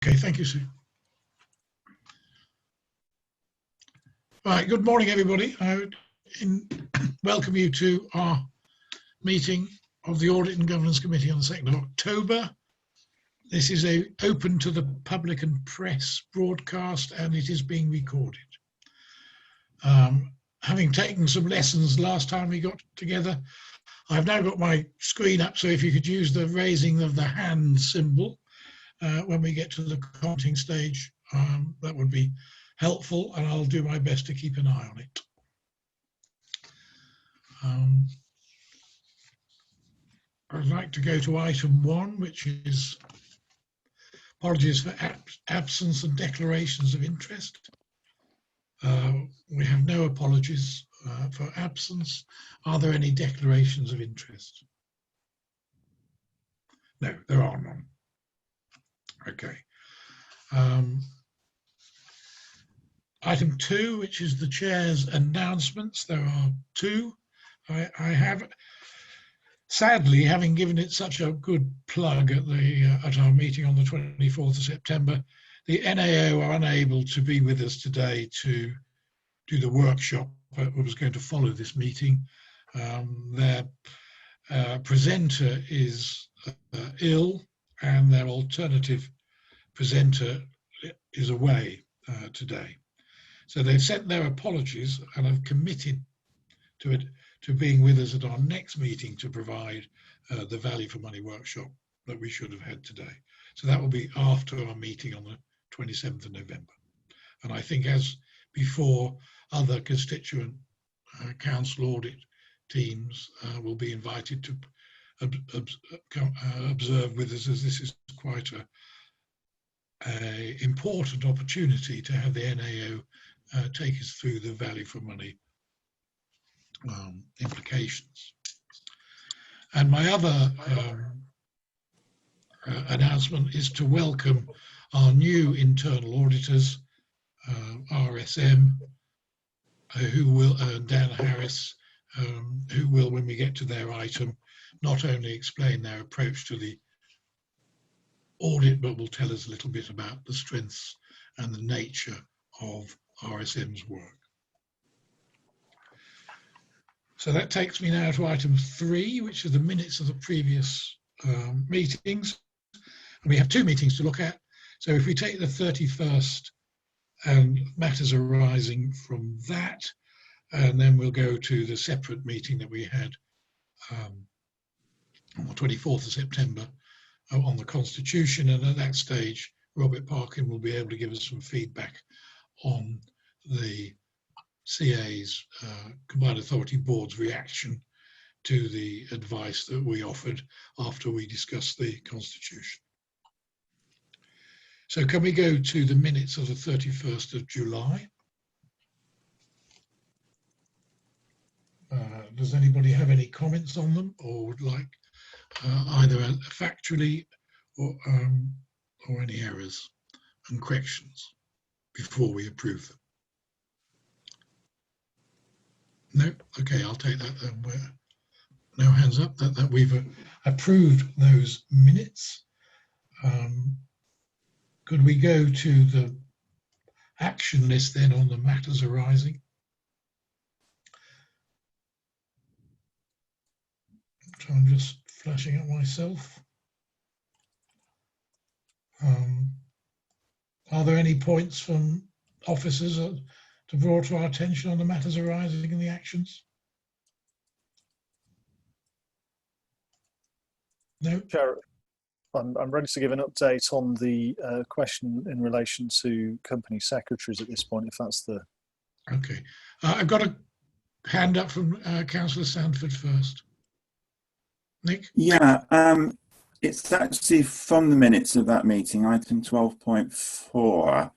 Okay, thank you, Sue. Right, good morning, everybody. I would welcome you to our meeting of the Audit and Governance Committee on the 2nd of October. This is open to the public and press broadcast, and it is being recorded. Having taken some lessons last time we got together, I've now got my screen up, so if you could use the raising of the hand symbol when we get to the commenting stage, that would be helpful, and I'll do my best to keep an eye on it. I'd like to go to item 1, which is apologies for absence and declarations of interest. We have no apologies for absence. Are there any declarations of interest? No, there are none. Okay. Item 2, which is the chair's announcements. There are 2. I have, sadly, having given it such a good plug at our meeting on the 24th of September, the NAO are unable to be with us today to do the workshop that was going to follow this meeting. Their presenter is ill, and their alternative presenter is away today. So they've sent their apologies and have committed to being with us at our next meeting to provide the value for money workshop that we should have had today. So that will be after our meeting on the 27th of November. And I think, as before, other constituent council audit teams will be invited to observe with us, as this is quite a important opportunity to have the NAO take us through the value for money implications. And my other announcement is to welcome our new internal auditors, RSM, who will, Dan Harris, who will, when we get to their item, not only explain their approach to the audit, but will tell us a little bit about the strengths and the nature of RSM's work. So that takes me now to item 3, which are the minutes of the previous meetings. And we have 2 meetings to look at. So if we take the 31st and matters arising from that, and then we'll go to the separate meeting that we had on the 24th of September on the Constitution. And at that stage, Robert Parkin will be able to give us some feedback on the CA's Combined Authority Board's reaction to the advice that we offered after we discussed the Constitution. So can we go to the minutes of the 31st of July? Does anybody have any comments on them, or would like either factually or any errors and corrections before we approve them? No? Okay, I'll take that then. No hands up that we've approved those minutes. Could we go to the action list then on the matters arising? So I'm just flashing up myself. Are there any points from officers to draw to our attention on the matters arising in the actions? No? Chair, I'm ready to give an update on the question in relation to company secretaries at this point, if that's the... Okay. I've got a hand up from Councillor Sandford first. Nick? Yeah, it's actually from the minutes of that meeting, item 12.4,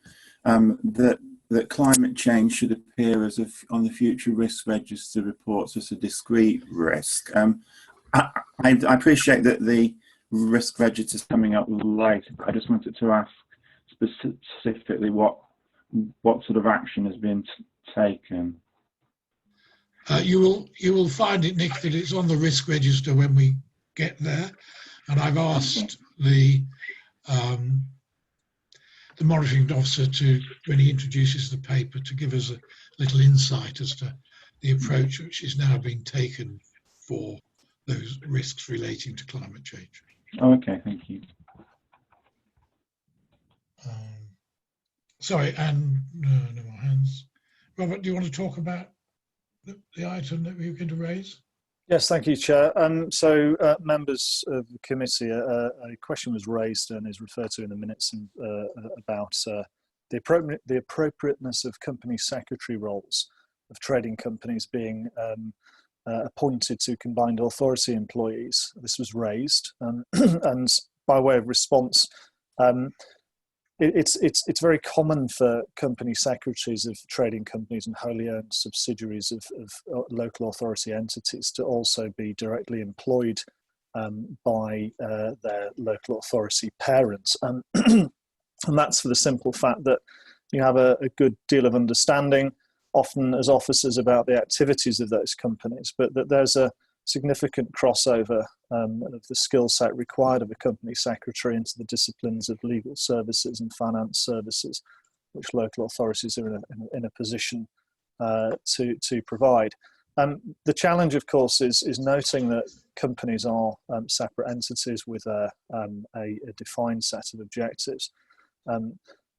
that climate change should appear as on the future risk register reports as a discrete risk. I appreciate that the risk register is coming up late. I just wanted to ask specifically what sort of action has been taken. You will find it, Nick, that it's on the risk register when we get there, and I've asked the the monitoring officer to, when he introduces the paper, to give us a little insight as to the approach which is now being taken for those risks relating to climate change. Oh, okay, thank you. Sorry, and no more hands. Robert, do you want to talk about the item that we were going to raise? Yes, thank you, Chair. Members of the committee, a question was raised and is referred to in the minutes about the appropriateness of company secretary roles of trading companies being appointed to combined authority employees. This was raised, and by way of response, it's very common for company secretaries of trading companies and wholly owned subsidiaries of local authority entities to also be directly employed by their local authority parents, and that's for the simple fact that you have a good deal of understanding, often as officers, about the activities of those companies, but that there's a significant crossover of the skill set required of a company secretary into the disciplines of legal services and finance services, which local authorities are in a position to provide. The challenge, of course, is noting that companies are separate entities with a defined set of objectives.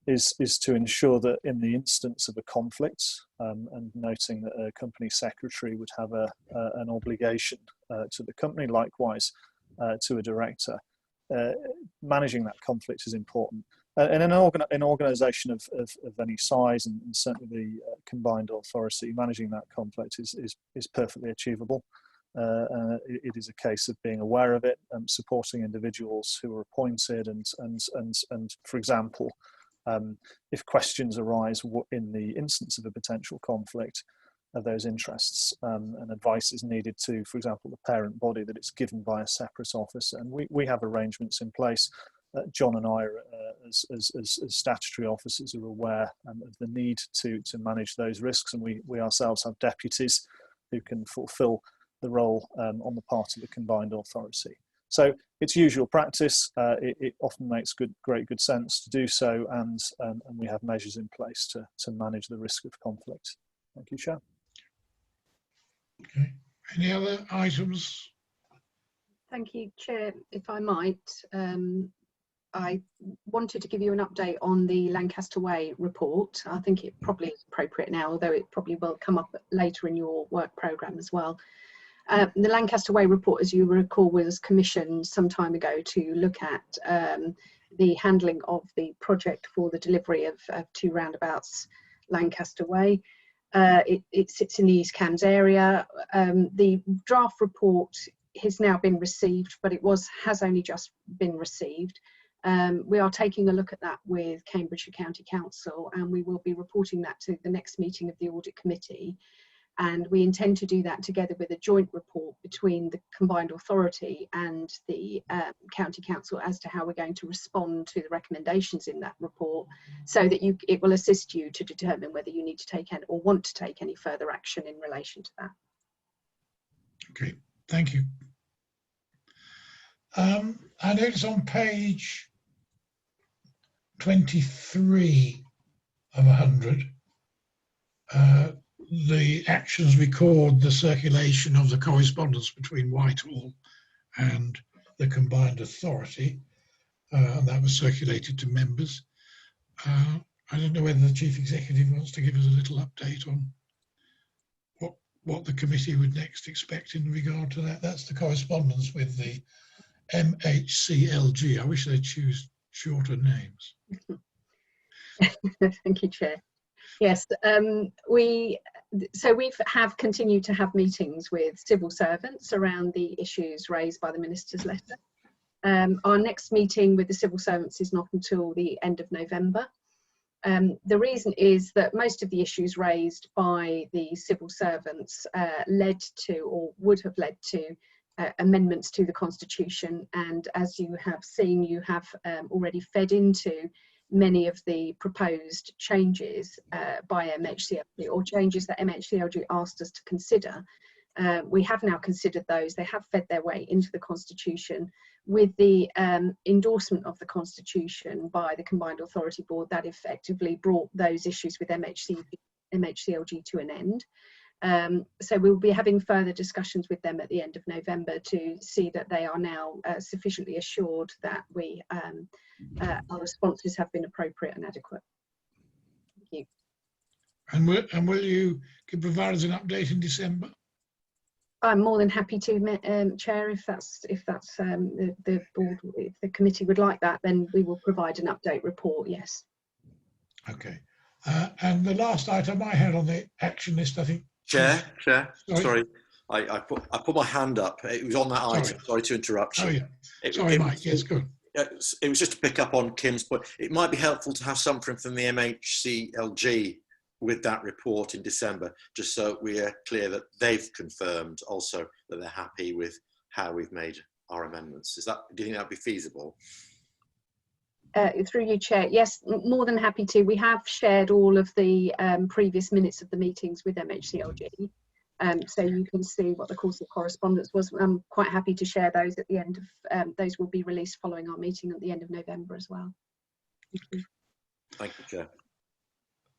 Is to ensure that in the instance of a conflict, and noting that a company secretary would have an obligation to the company, likewise to a director, managing that conflict is important. And in an organisation of any size, and certainly the combined authority, managing that conflict is perfectly achievable. It is a case of being aware of it, supporting individuals who are appointed, and for example, if questions arise in the instance of a potential conflict of those interests, and advice is needed to, for example, the parent body, that it's given by a separate officer. And we have arrangements in place. John and I, as statutory officers, are aware of the need to manage those risks, and we ourselves have deputies who can fulfil the role on the part of the combined authority. So it's usual practice. It often makes great good sense to do so, and we have measures in place to manage the risk of conflict. Thank you, Chair. Okay. Any other items? Thank you, Chair. If I might, I wanted to give you an update on the Lancaster Way report. I think it probably is appropriate now, although it probably will come up later in your work programme as well. The Lancaster Way report, as you recall, was commissioned some time ago to look at the handling of the project for the delivery of 2 roundabouts Lancaster Way. It sits in the East Cambs area. The draft report has now been received, but it has only just been received. We are taking a look at that with Cambridgeshire County Council, and we will be reporting that to the next meeting of the Audit Committee. And we intend to do that together with a joint report between the combined authority and the county council as to how we're going to respond to the recommendations in that report, so that it will assist you to determine whether you need to take any or want to take any further action in relation to that. Okay, thank you. I notice on page 23 of 100, the actions record the circulation of the correspondence between Whitehall and the combined authority, and that was circulated to members. I don't know whether the Chief Executive wants to give us a little update on what the committee would next expect in regard to that. That's the correspondence with the MHCLG. I wish they'd choose shorter names. Thank you, Chair. Yes, we have continued to have meetings with civil servants around the issues raised by the Minister's letter. Our next meeting with the civil servants is not until the end of November. The reason is that most of the issues raised by the civil servants led to, or would have led to, amendments to the Constitution, and as you have seen, you have already fed into many of the proposed changes by MHCLG, or changes that MHCLG asked us to consider. We have now considered those. They have fed their way into the Constitution. with the endorsement of the Constitution by the Combined Authority Board, that effectively brought those issues with MHCLG to an end. So we'll be having further discussions with them at the end of November to see that they are now sufficiently assured that our responses have been appropriate and adequate. Thank you. And will you provide us an update in December? I'm more than happy to, Chair, if that's the board, if the committee would like that, then we will provide an update report. Yes. Okay. And the last item I had on the action list, I think. Chair, Sorry. I put my hand up. It was on that item. Sorry to interrupt you. Oh yeah. Sorry, Mike. Yes, good. It was just to pick up on Kim's point. It might be helpful to have something from the MHCLG with that report in December, just so we are clear that they've confirmed also that they're happy with how we've made our amendments. Do you think that would be feasible? Through you, Chair. Yes, more than happy to. We have shared all of the previous minutes of the meetings with MHCLG, so you can see what the course of correspondence was. I'm quite happy to share those at the end of, those will be released following our meeting at the end of November as well. Thank you, Chair.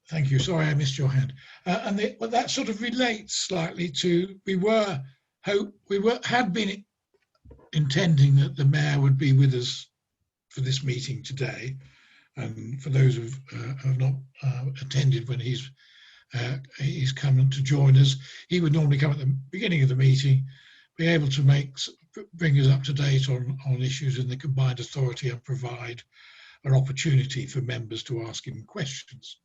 Thank you. Sorry, I missed your hand. Well, that sort of relates slightly to we had been intending that the mayor would be with us for this meeting today, and for those who have not attended when he's come to join us, he would normally come at the beginning of the meeting, be able to bring us up to date on issues in the combined authority and provide an opportunity for members to ask him questions.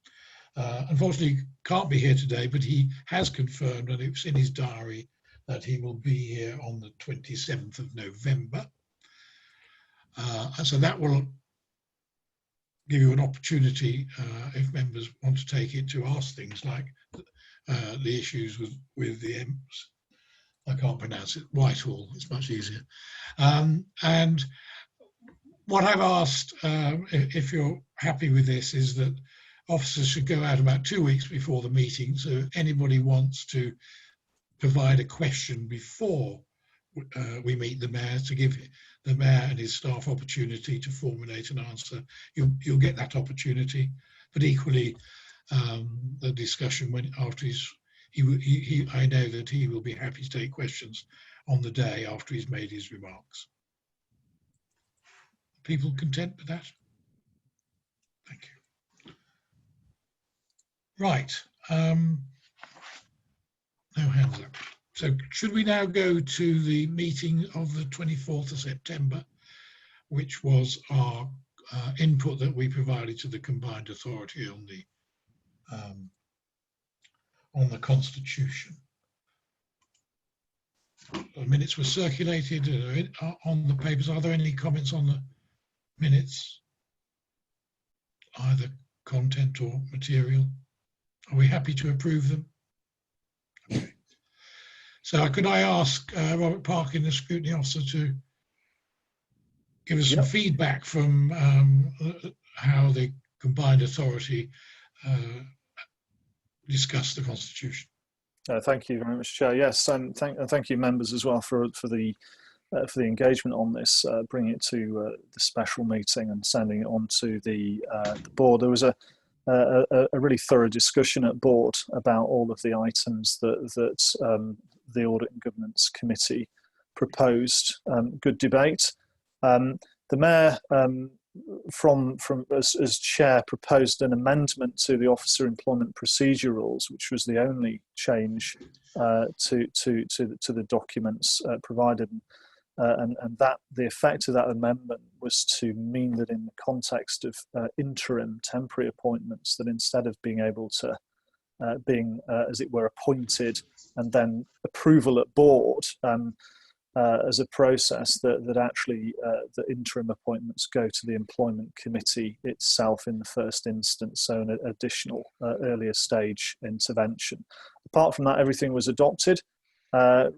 Unfortunately, can't be here today, but he has confirmed, and it's in his diary, that he will be here on the 27th of November. And so that will give you an opportunity, if members want to take it, to ask things like the issues with the EMPS. I can't pronounce it, Whitehall, it's much easier. And what I've asked, if you're happy with this, is that officers should go out about 2 weeks before the meeting. So if anybody wants to provide a question before we meet the mayor, to give the mayor and his staff opportunity to formulate an answer, you'll get that opportunity. But equally, the discussion after I know that he will be happy to take questions on the day after he's made his remarks. People content with that? Thank you. Right, no hands up. So should we now go to the meeting of the 24th of September, which was our input that we provided to the Combined Authority on the Constitution. The minutes were circulated on the papers. Are there any comments on the minutes, either content or material? Are we happy to approve them? Okay. So could I ask Robert Parkin, the scrutiny officer, to give us some feedback from how the Combined Authority discussed the Constitution? Thank you very much, Chair. Yes, and thank you, members, as well for the engagement on this, bringing it to the special meeting and sending it on to the board. There was a really thorough discussion at board about all of the items that the Audit and Governance Committee proposed. Good debate. The Mayor, as Chair, proposed an amendment to the Officer Employment Procedure Rules, which was the only change to the documents provided. And that the effect of that amendment was to mean that in the context of interim temporary appointments, that instead of being able to being, as it were, appointed and then approval at board as a process, that actually the interim appointments go to the Employment Committee itself in the first instance, so an additional earlier stage intervention. Apart from that, everything was adopted.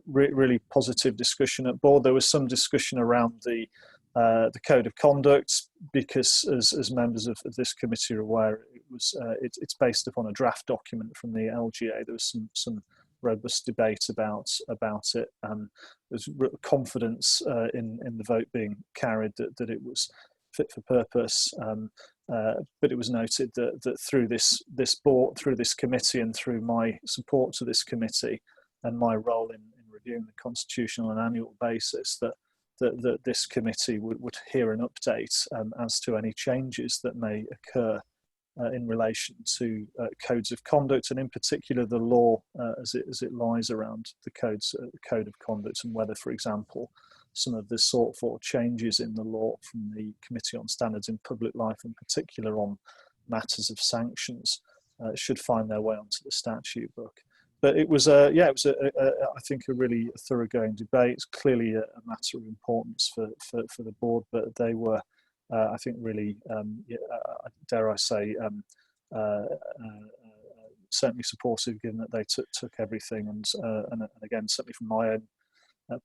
Really positive discussion at board. There was some discussion around the code of conduct, because as members of this committee are aware, it's based upon a draft document from the LGA. There was some robust debate about it. There's confidence in the vote being carried that it was fit for purpose. But it was noted that through this board, through this committee, and through my support to this committee and my role in reviewing the constitution on an annual basis, that this committee would hear an update as to any changes that may occur in relation to codes of conduct, and in particular the law as it lies around the code of conduct, and whether, for example, some of the sought for changes in the law from the Committee on Standards in Public Life, in particular on matters of sanctions, should find their way onto the statute book. But it was, I think, a really thoroughgoing debate. It's clearly a matter of importance for the board, but they were, I think, really, dare I say, certainly supportive, given that they took everything. And again, certainly from my own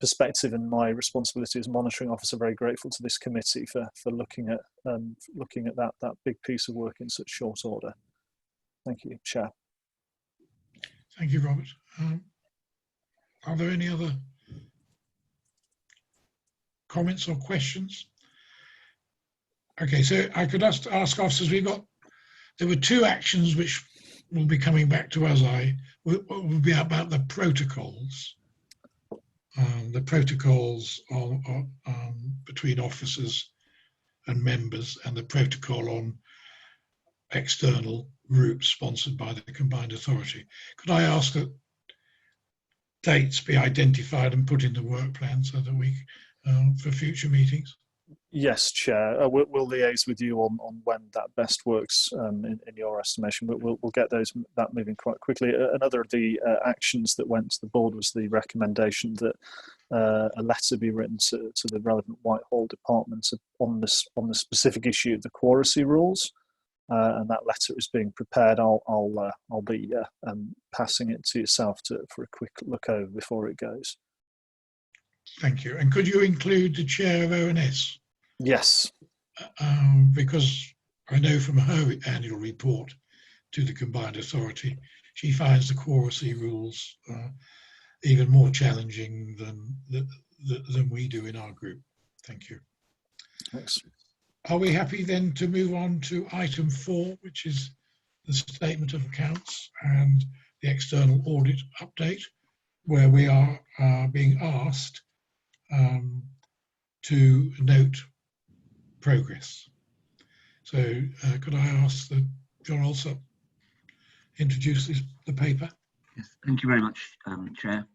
perspective and my responsibility as monitoring officer, very grateful to this committee for looking at that big piece of work in such short order. Thank you, Chair. Thank you, Robert. Are there any other comments or questions? Okay, so I could ask officers. There were two actions which will be coming back to us. Will be about the protocols. The protocols between officers and members, and the protocol on external groups sponsored by the combined authority. Could I ask that dates be identified and put in the work plan so that we, for future meetings? Yes, Chair. We'll liaise with you on when that best works in your estimation. We'll get that moving quite quickly. Another of the actions that went to the board was the recommendation that a letter be written to the relevant Whitehall department on the specific issue of the quoracy rules, and that letter is being prepared. I'll be passing it to yourself for a quick look over before it goes. Thank you. And could you include the chair of ONS? Yes. Because I know from her annual report to the combined authority, she finds the quoracy rules even more challenging than we do in our group. Thank you. Thanks. Are we happy then to move on to item 4, which is the statement of accounts and the external audit update, where we are being asked to note progress. So could I ask that John also introduces the paper? Yes, thank you very much, Chair.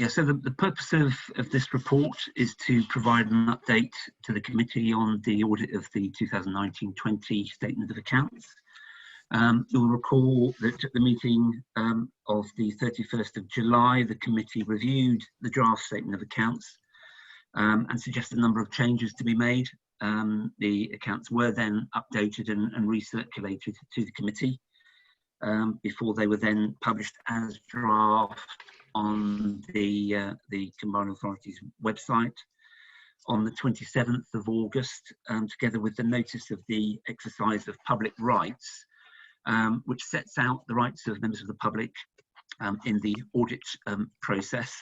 So the purpose of this report is to provide an update to the committee on the audit of the 2019-20 statement of accounts. You'll recall that at the meeting of the 31st of July, the committee reviewed the draft statement of accounts and suggested a number of changes to be made. The accounts were then updated and recirculated to the committee before they were then published as draft on the Combined Authority's website on the 27th of August, together with the notice of the exercise of public rights, which sets out the rights of members of the public in the audit process,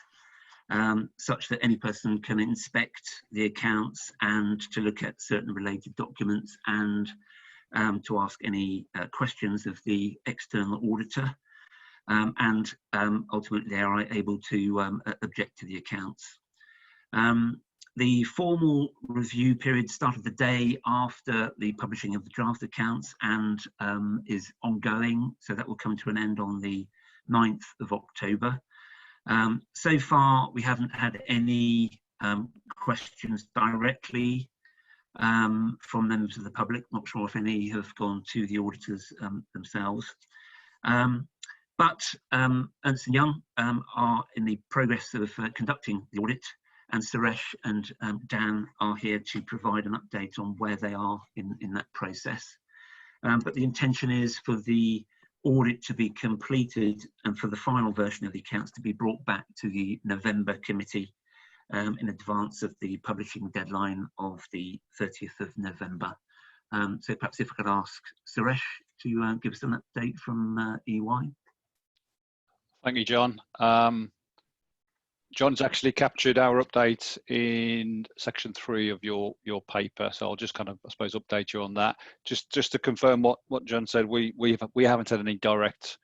such that any person can inspect the accounts and to look at certain related documents and to ask any questions of the external auditor. And ultimately they are able to object to the accounts. The formal review period started the day after the publishing of the draft accounts and is ongoing, so that will come to an end on the 9th of October. So far we haven't had any questions directly from members of the public. Not sure if any have gone to the auditors themselves. But Ernst & Young are in the progress of conducting the audit, and Suresh and Dan are here to provide an update on where they are in that process. But the intention is for the audit to be completed and for the final version of the accounts to be brought back to the November committee in advance of the publishing deadline of the 30th of November. So perhaps if I could ask Suresh to give us an update from EY. Thank you, John. John's actually captured our update in section 3 of your paper, so I'll just kind of, I suppose, update you on that. Just to confirm what John said, we haven't had any direct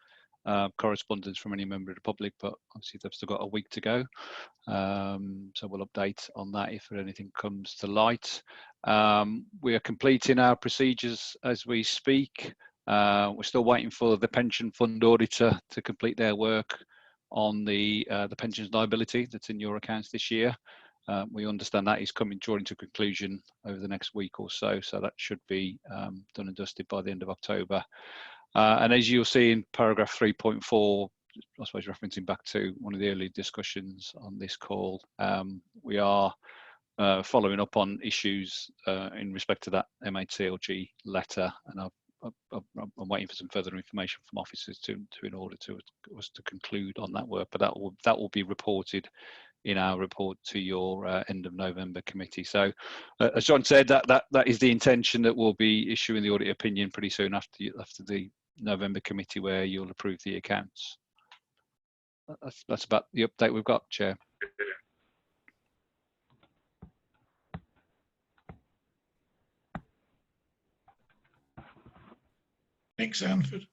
correspondence from any member of the public, but obviously they've still got a week to go. So we'll update on that if anything comes to light. We are completing our procedures as we speak. We're still waiting for the pension fund auditor to complete their work on the pensions liability that's in your accounts this year. We understand that is drawing to conclusion over the next week or so, so that should be done and dusted by the end of October. And as you'll see in paragraph 3.4, I suppose referencing back to one of the early discussions on this call, we are following up on issues in respect to that MHCLG letter, and I'm waiting for some further information from officers in order to us to conclude on that work, but that will be reported in our report to your end of November committee. So as John said, that is the intention, that we'll be issuing the audit opinion pretty soon after the November committee, where you'll approve the accounts. That's about the update we've got, Chair. Nick Sanford.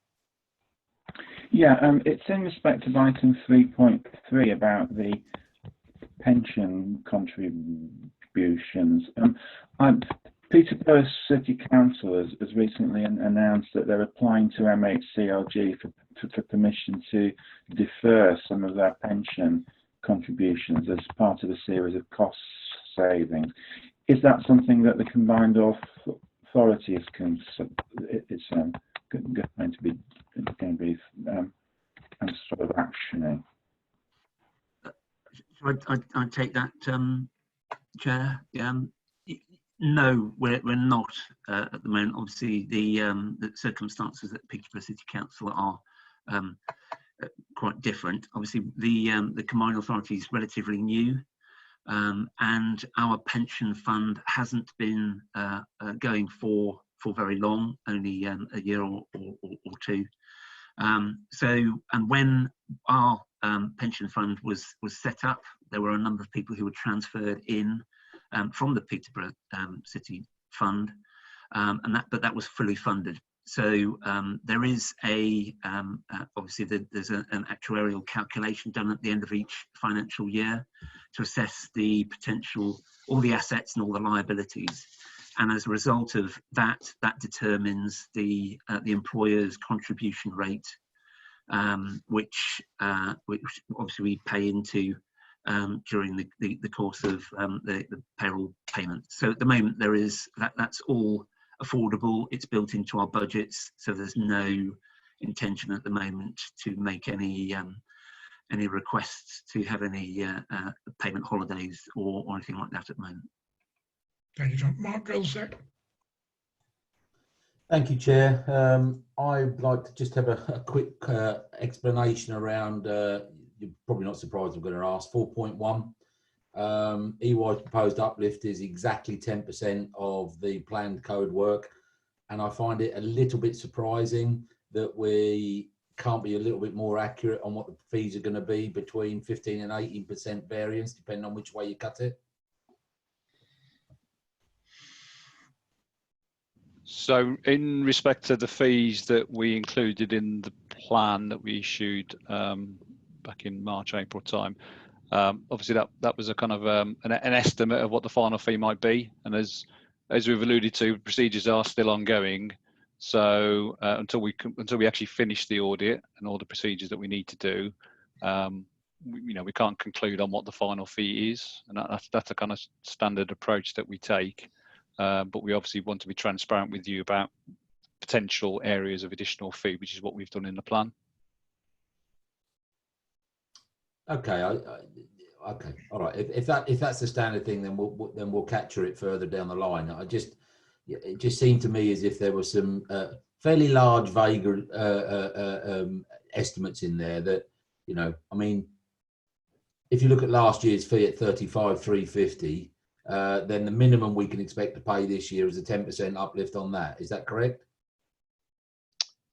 Yeah, it's in respect of item 3.3 about the pension contributions. Peterborough City Council has recently announced that they're applying to MHCLG for permission to defer some of their pension contributions as part of a series of cost savings. Is that something that the combined authorities can? It's going to be sort of actioning. I'd take that, Chair. No, we're not at the moment. Obviously, the circumstances at Peterborough City Council are quite different. Obviously, the combined authority is relatively new, and our pension fund hasn't been going for very long, only a year or two. So, and when our pension fund was set up, there were a number of people who were transferred in from the Peterborough City Fund, but that was fully funded. So there is obviously there's an actuarial calculation done at the end of each financial year to assess the potential, all the assets and all the liabilities. And as a result of that, that determines the employer's contribution rate, which obviously we pay into during the course of the payroll payment. So at the moment there is that's all affordable. It's built into our budgets, so there's no intention at the moment to make any requests to have any payment holidays or anything like that at the moment. Thank you, John. Mark Goldsack. Thank you, Chair. I'd like to just have a quick explanation around, you're probably not surprised I'm going to ask, 4.1. EY's proposed uplift is exactly 10% of the planned code work, and I find it a little bit surprising that we can't be a little bit more accurate on what the fees are going to be between 15 and 18% variance, depending on which way you cut it. So in respect to the fees that we included in the plan that we issued back in March, April time, obviously that was a kind of an estimate of what the final fee might be, and as we've alluded to, procedures are still ongoing. So until we actually finish the audit and all the procedures that we need to do, we can't conclude on what the final fee is, and that's a kind of standard approach that we take. But we obviously want to be transparent with you about potential areas of additional fee, which is what we've done in the plan. Okay, okay, all right. If that's the standard thing, then we'll capture it further down the line. It just seemed to me as if there were some fairly large, vague estimates in there that, I mean, if you look at last year's fee at 35,350. Then the minimum we can expect to pay this year is a 10% uplift on that. Is that correct?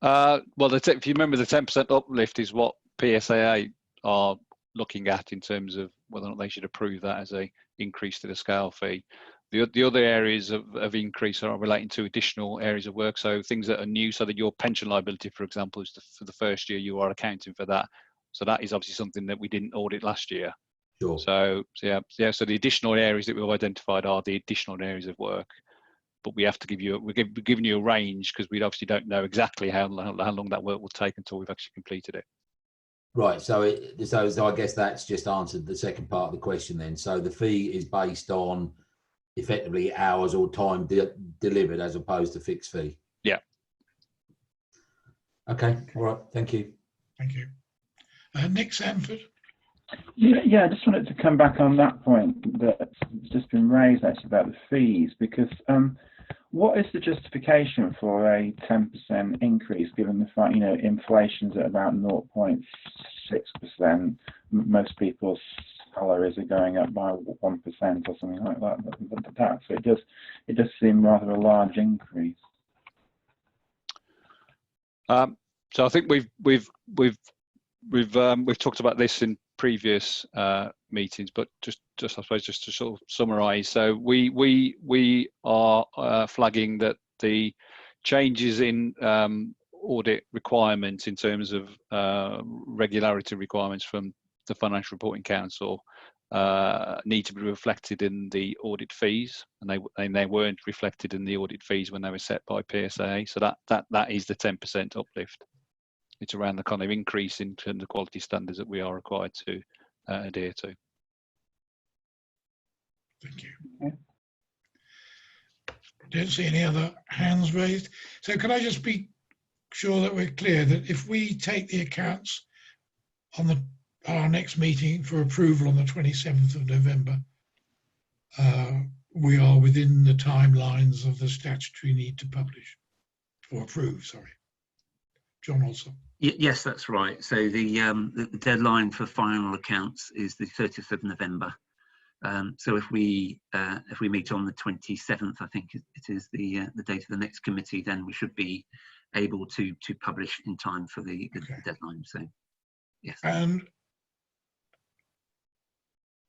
Well, if you remember, the 10% uplift is what PSAA are looking at in terms of whether or not they should approve that as a increase to the scale fee. The other areas of increase are relating to additional areas of work, so things that are new, so that your pension liability, for example, is for the first year you are accounting for that. So that is obviously something that we didn't audit last year. Sure. So so the additional areas that we've identified are the additional areas of work, but we have to we're giving you a range because we obviously don't know exactly how long that work will take until we've actually completed it. Right. So I guess that's just answered the second part of the question then. So the fee is based on effectively hours or time delivered as opposed to fixed fee. Yeah. Okay. All right. Thank you. Thank you. Nick Sanford. Yeah, I just wanted to come back on that point that's just been raised actually about the fees, because what is the justification for a 10% increase given the fact, inflation's at about 0.6%, most people's salaries are going up by 1% or something like that. So it does seem rather a large increase. So I think we've talked about this in previous meetings, but just I suppose just to sort of summarise. So we are flagging that the changes in audit requirements in terms of regularity requirements from the Financial Reporting Council need to be reflected in the audit fees, and they weren't reflected in the audit fees when they were set by PSA. So that is the 10% uplift. It's around the kind of increase in terms of quality standards that we are required to adhere to. Thank you. Don't see any other hands raised. So can I just be sure that we're clear that if we take the accounts on our next meeting for approval on the 27th of November, we are within the timelines of the statutory need to publish or approve, sorry. John also. Yes, that's right. So the deadline for final accounts is the 30th of November. So if we meet on the 27th, I think it is the date of the next committee, then we should be able to publish in time for the deadline. So yes. And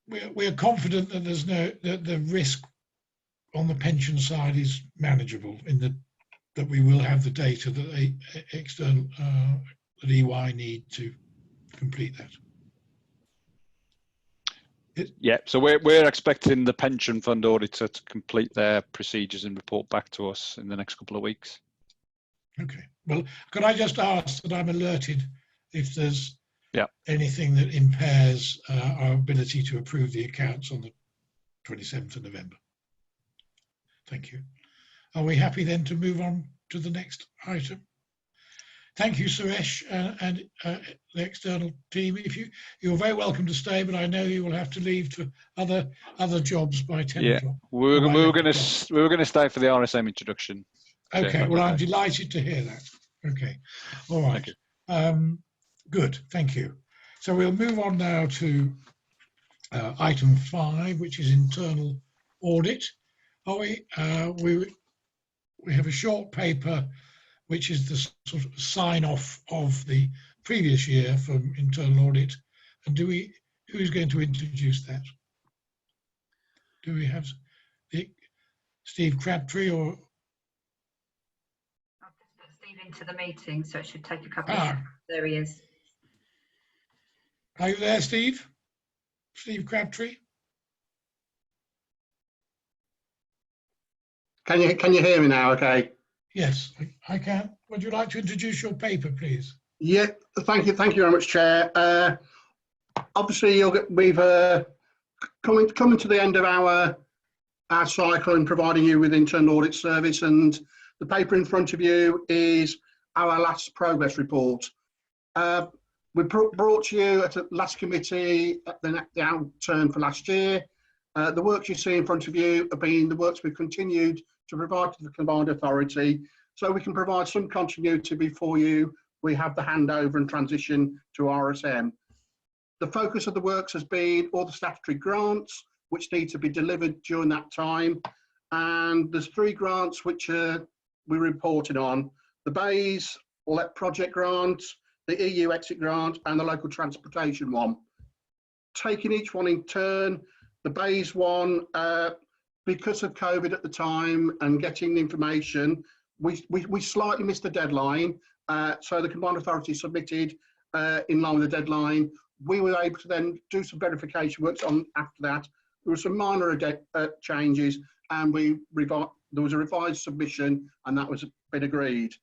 we're confident that that the risk on the pension side is manageable that we will have the data that external that EY need to complete that. Yeah, so we're expecting the pension fund auditor to complete their procedures and report back to us in the next couple of weeks. Okay. Well, could I just ask that I'm alerted if there's anything that impairs our ability to approve the accounts on the 27th of November? Thank you. Are we happy then to move on to the next item? Thank you, Suresh, and the external team. You're very welcome to stay, but I know you will have to leave to other jobs by 10 o'clock. We were going to stay for the RSM introduction. Okay, well, I'm delighted to hear that. Okay, all right. Good, thank you. So we'll move on now to item 5, which is internal audit. We have a short paper which is the sort of sign off of the previous year from internal audit. And who's going to introduce that? Do we have Steve Crabtree or? I've just put Steve into the meeting, so it should take a couple of seconds. There he is. Are you there, Steve? Steve Crabtree? Can you hear me now? Okay. Yes, I can. Would you like to introduce your paper, please? Yeah, thank you very much, Chair. Obviously, we've coming to the end of our cycle in providing you with internal audit service, and the paper in front of you is our last progress report. We brought to you at the last committee at the outturn for last year. The works you see in front of you have been the works we've continued to provide to the combined authority, so we can provide some continuity before we have the handover and transition to RSM. The focus of the works has been all the statutory grants which need to be delivered during that time, and there's 3 grants which we reported on: the Bays Let project grant, the EU exit grant and the local transportation one. Taking each one in turn, the Bays one, because of COVID at the time and getting information, we slightly missed the deadline. So the Combined Authority submitted in line with the deadline. We were able to then do some verification works on after that. There were some minor changes, and there was a revised submission, and that was been agreed.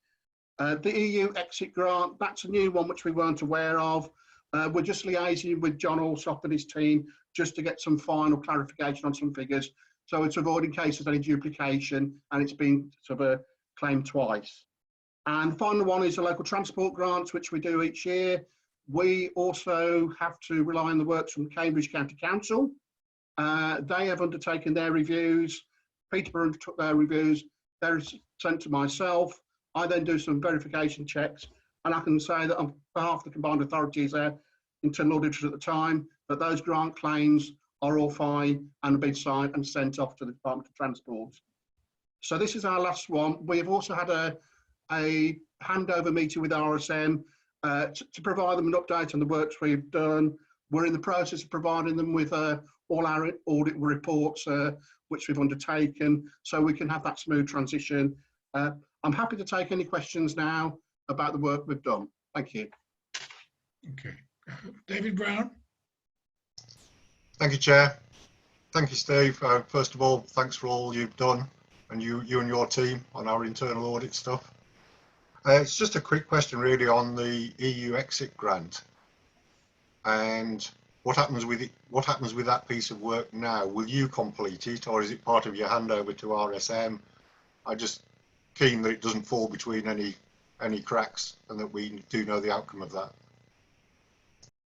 The EU exit grant, that's a new one which we weren't aware of. We're just liaising with John Alsop and his team just to get some final clarification on some figures. So it's avoiding cases of any duplication, and it's been sort of claimed twice. And the final one is the local transport grants, which we do each year. We also have to rely on the works from Cambridge County Council. They have undertaken their reviews. Peterborough undertook their reviews. They're sent to myself. I then do some verification checks, and I can say that on behalf of the Combined Authorities there, internal auditors at the time, that those grant claims are all fine and have been signed and sent off to the Department of Transport. So this is our last one. We have also had a handover meeting with RSM to provide them an update on the works we've done. We're in the process of providing them with all our audit reports, which we've undertaken, so we can have that smooth transition. I'm happy to take any questions now about the work we've done. Thank you. Okay. David Brown. Thank you, Chair. Thank you, Steve. First of all, thanks for all you've done, and you and your team on our internal audit stuff. It's just a quick question really on the EU exit grant and what happens with it, what happens with that piece of work now. Will you complete it, or is it part of your handover to RSM? I'm just keen that it doesn't fall between any cracks and that we do know the outcome of that.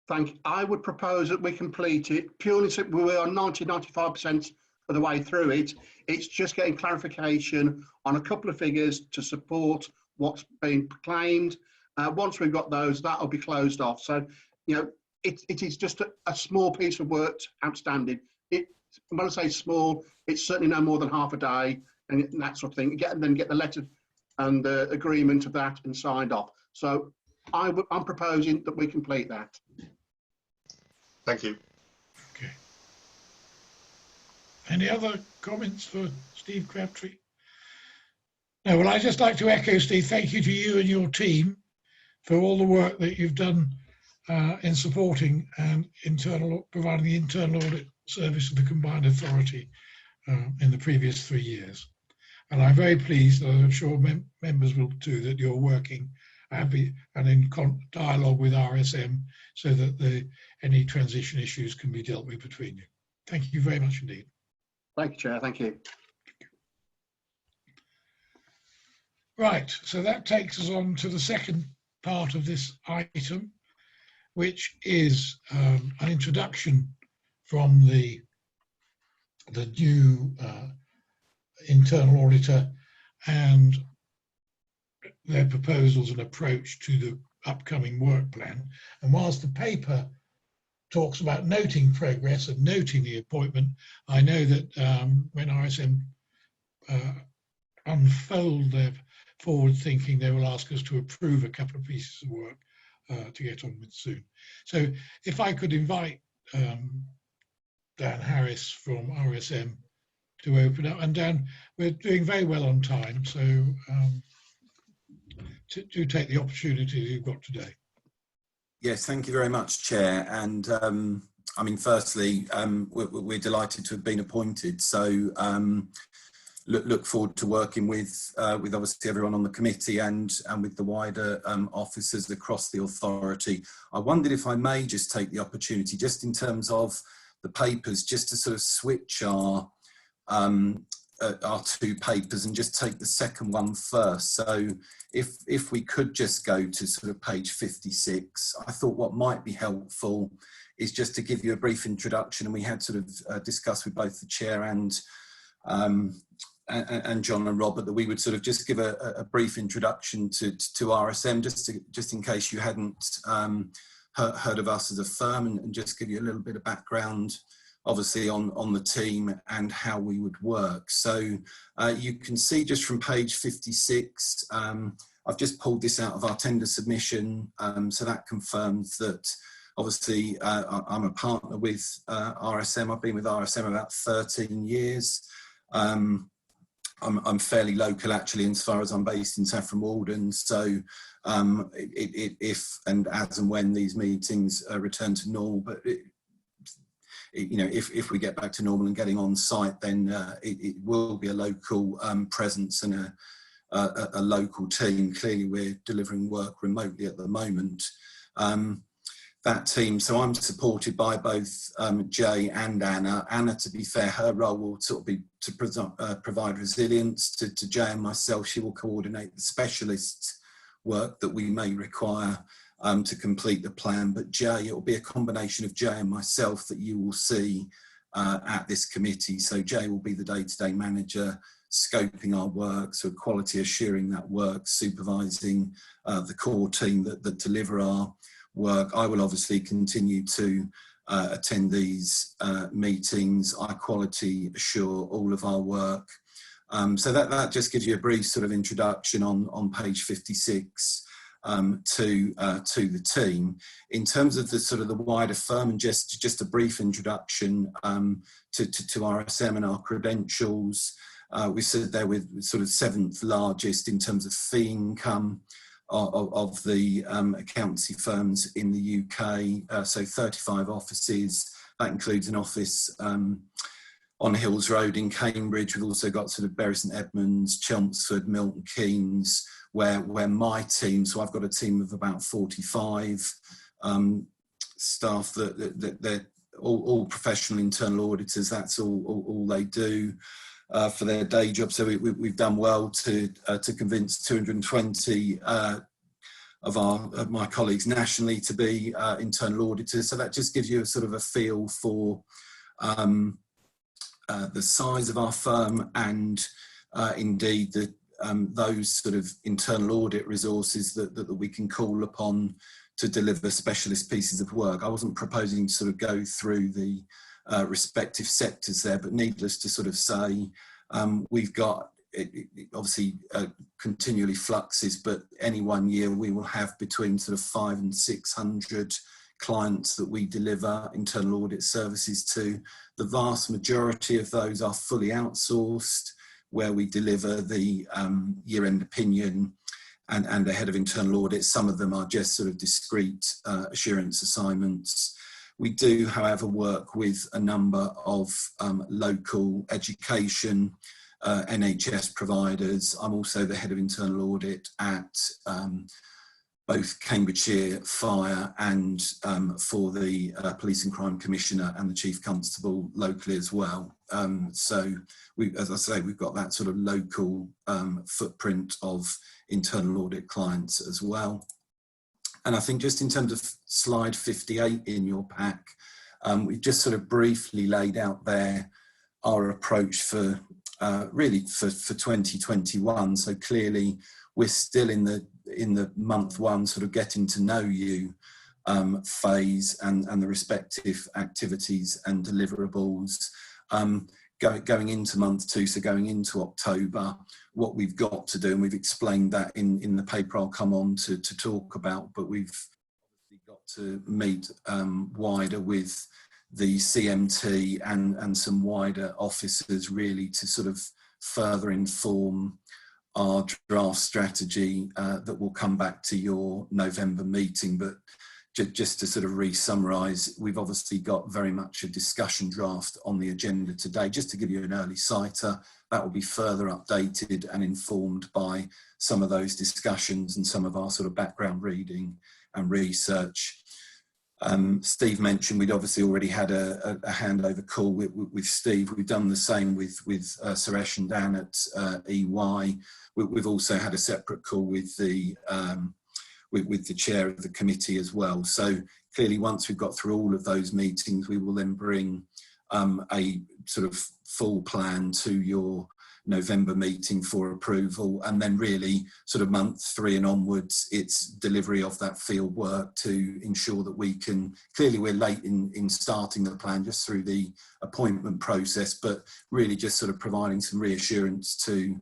Thank you. I would propose that we complete it purely so we are 95% of the way through it. It's just getting clarification on a couple of figures to support what's been proclaimed. Once we've got those, that'll be closed off. So, you know, it is just a small piece of work outstanding. When I say small, it's certainly no more than half a day and that sort of thing. Then get the letter and the agreement of that and signed off. So I'm proposing that we complete that. Thank you. Okay. Any other comments for Steve Crabtree? No, well, I'd just like to echo, Steve, thank you to you and your team for all the work that you've done in supporting and providing the internal audit service of the Combined Authority in the previous 3 years. And I'm very pleased, and I'm sure members will too, that you're working and in dialogue with RSM so that any transition issues can be dealt with between you. Thank you very much indeed. Thank you, Chair. Thank you. Right, so that takes us on to the second part of this item, which is an introduction from the new internal auditor and their proposals and approach to the upcoming work plan. And whilst the paper talks about noting progress and noting the appointment, I know that when RSM unfold their forward thinking, they will ask us to approve a couple of pieces of work to get on with soon. So if I could invite Dan Harris from RSM to open up. And Dan, we're doing very well on time, so do take the opportunity you've got today. Yes, thank you very much, Chair. And I mean, firstly, we're delighted to have been appointed. So look forward to working with obviously everyone on the committee and with the wider officers across the authority. I wondered if I may just take the opportunity, just in terms of the papers, just to sort of switch our two papers and just take the second one first. So if we could just go to sort of page 56, I thought what might be helpful is just to give you a brief introduction. And we had sort of discussed with both the chair and John and Robert that we would sort of just give a brief introduction to RSM, just in case you hadn't heard of us as a firm, and just give you a little bit of background, obviously on the team and how we would work. So you can see just from page 56, I I've just pulled this out of our tender submission, so that confirms that obviously I'm a partner with RSM. I've been with RSM about 13 years. I'm fairly local actually, as far as I'm based in Saffron Walden. So if and as and when these meetings return to normal, but you know, if we get back to normal and getting on site, then it will be a local presence and a local team. Clearly, we're delivering work remotely at the moment. That team, so I'm supported by both Jay and Anna. Anna, to be fair, her role will sort of be to provide resilience to Jay and myself. She will coordinate the specialist work that we may require to complete the plan. But Jay, it will be a combination of Jay and myself that you will see at this committee. So Jay will be the day-to-day manager, scoping our work, so quality assuring that work, supervising the core team that deliver our work. I will obviously continue to attend these meetings. I quality assure all of our work. So that just gives you a brief sort of introduction on page 56 to the team. In terms of the sort of the wider firm, and just a brief introduction to RSM and our credentials. We said there we're sort of 7th largest in terms of fee income of the accountancy firms in the UK, so 35 offices. That includes an office on Hills Road in Cambridge. We've also got sort of Bury St Edmunds, Chelmsford, Milton Keynes, where my team, so I've got a team of about 45 staff that they're all professional internal auditors. That's all they do for their day job. So we've done well to convince 220 of my colleagues nationally to be internal auditors. So that just gives you a sort of a feel for the size of our firm and indeed those sort of internal audit resources that we can call upon to deliver specialist pieces of work. I wasn't proposing to sort of go through the respective sectors there, but needless to sort of say, we've got it obviously continually fluxes, but any one year we will have between sort of 500 and 600 clients that we deliver internal audit services to. The vast majority of those are fully outsourced, where we deliver the year-end opinion and the head of internal audit. Some of them are just sort of discrete assurance assignments. We do, however, work with a number of local education, NHS providers. I'm also the head of internal audit at both Cambridgeshire Fire and for the Police and Crime Commissioner and the Chief Constable locally as well. So as I say, we've got that sort of local footprint of internal audit clients as well. And I think just in terms of slide 58 in your pack, we've just sort of briefly laid out there our approach for really for 2021. So clearly we're still in the month one sort of getting to know you phase and the respective activities and deliverables. Going into month two, so going into October, what we've got to do, and we've explained that in the paper I'll come on to talk about, but we've obviously got to meet wider with the CMT and some wider officers really to sort of further inform our draft strategy that will come back to your November meeting. But just to sort of re-summarise, we've obviously got very much a discussion draft on the agenda today. Just to give you an early citer, that will be further updated and informed by some of those discussions and some of our sort of background reading and research. Steve mentioned we'd obviously already had a handover call with Steve. We've done the same with Suresh and Dan at EY. We've also had a separate call with the chair of the committee as well. So clearly once we've got through all of those meetings, we will then bring a sort of full plan to your November meeting for approval, and then really sort of month 3 and onwards, it's delivery of that field work to ensure that we can, clearly we're late in starting the plan just through the appointment process, but really just sort of providing some reassurance to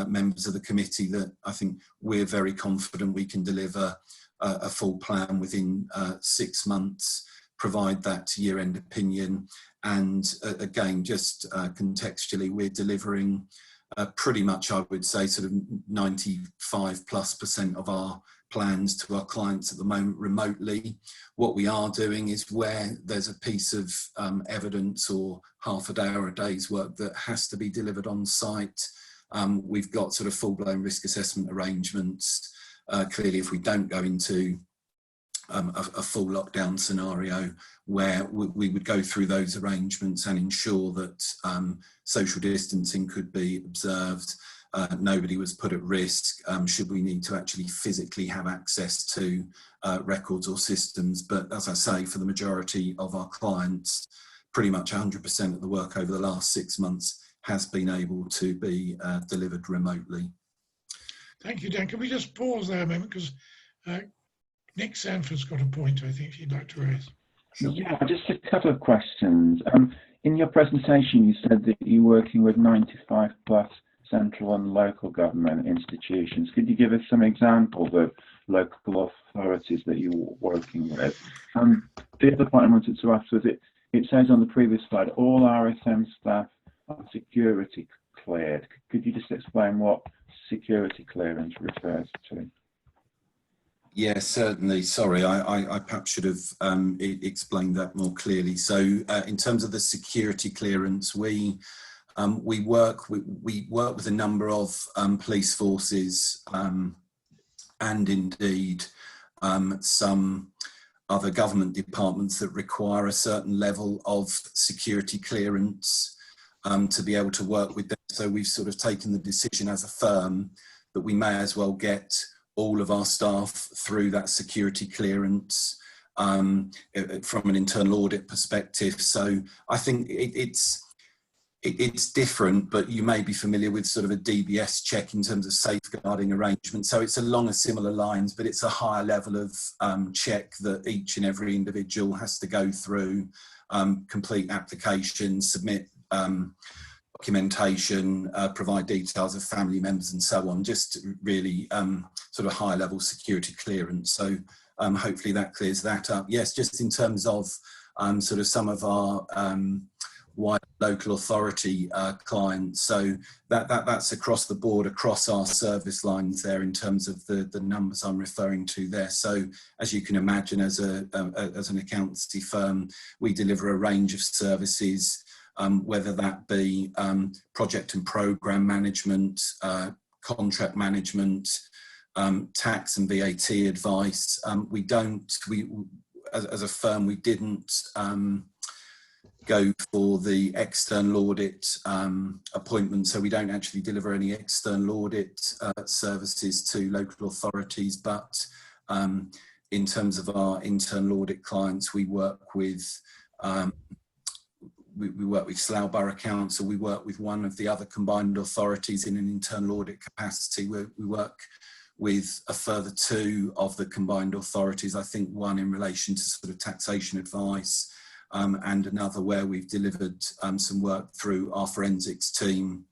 members of the committee that I think we're very confident we can deliver a full plan within 6 months, provide that year-end opinion, and again, just contextually, we're delivering pretty much, I would say, sort of 95+% of our plans to our clients at the moment remotely. What we are doing is where there's a piece of evidence or half a day or a day's work that has to be delivered on site, we've got sort of full-blown risk assessment arrangements. Clearly, if we don't go into a full lockdown scenario, where we would go through those arrangements and ensure that social distancing could be observed, nobody was put at risk should we need to actually physically have access to records or systems. But as I say, for the majority of our clients, pretty much 100% of the work over the last 6 months has been able to be delivered remotely. Thank you, Dan. Can we just pause there a moment, because Nick Sanford's got a point I think she'd like to raise. Sure. Yeah, just a couple of questions. In your presentation, you said that you're working with 95+ central and local government institutions. Could you give us some examples of local authorities that you're working with? The other point I wanted to ask was, it says on the previous slide, all RSM staff are security cleared. Could you just explain what security clearance refers to? Yes, certainly. Sorry, I perhaps should have explained that more clearly. So in terms of the security clearance, we work with a number of police forces and indeed some other government departments that require a certain level of security clearance to be able to work with them. So we've sort of taken the decision as a firm that we may as well get all of our staff through that security clearance from an internal audit perspective. So I think it's different, but you may be familiar with sort of a DBS check in terms of safeguarding arrangements. So it's along a similar lines, but it's a higher level of check that each and every individual has to go through, complete applications, submit documentation, provide details of family members and so on, just really sort of high level security clearance. So hopefully that clears that up. Yes, just in terms of sort of some of our wider local authority clients, so that's across the board, across our service lines there in terms of the numbers I'm referring to there. So as you can imagine, as an accountancy firm, we deliver a range of services, whether that be project and program management, contract management, tax and VAT advice. As a firm, we didn't go for the external audit appointment, so we don't actually deliver any external audit services to local authorities, but in terms of our internal audit clients, we work with we work with Slough Borough Council, we work with one of the other combined authorities in an internal audit capacity. We work with a further 2 of the combined authorities, I think one in relation to sort of taxation advice, and another where we've delivered some work through our forensics team.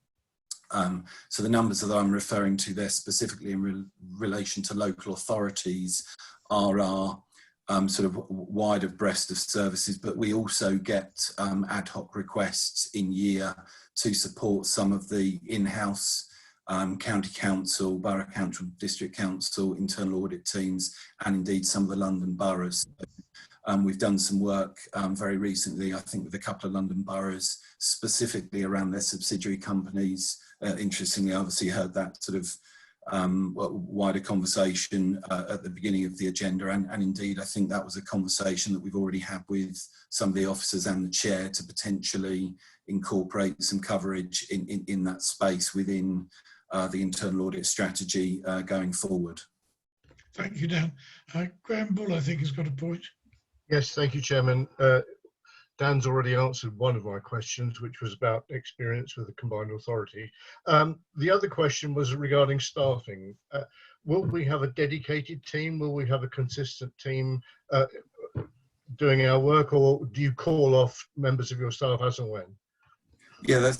So the numbers that I'm referring to there specifically in relation to local authorities are our sort of wider breadth of services, but we also get ad hoc requests in year to support some of the in-house county council, borough council, district council, internal audit teams, and indeed some of the London boroughs. We've done some work very recently, I think, with a couple of London boroughs, specifically around their subsidiary companies. Interestingly, I obviously heard that sort of wider conversation at the beginning of the agenda, and indeed I think that was a conversation that we've already had with some of the officers and the chair to potentially incorporate some coverage in that space within the internal audit strategy going forward. Thank you, Dan. Graham Bull, I think, has got a point. Yes, thank you, Chairman. Dan's already answered one of my questions, which was about experience with the combined authority. The other question was regarding staffing. Will we have a dedicated team? Will we have a consistent team doing our work, or do you call off members of your staff as and when? Yeah,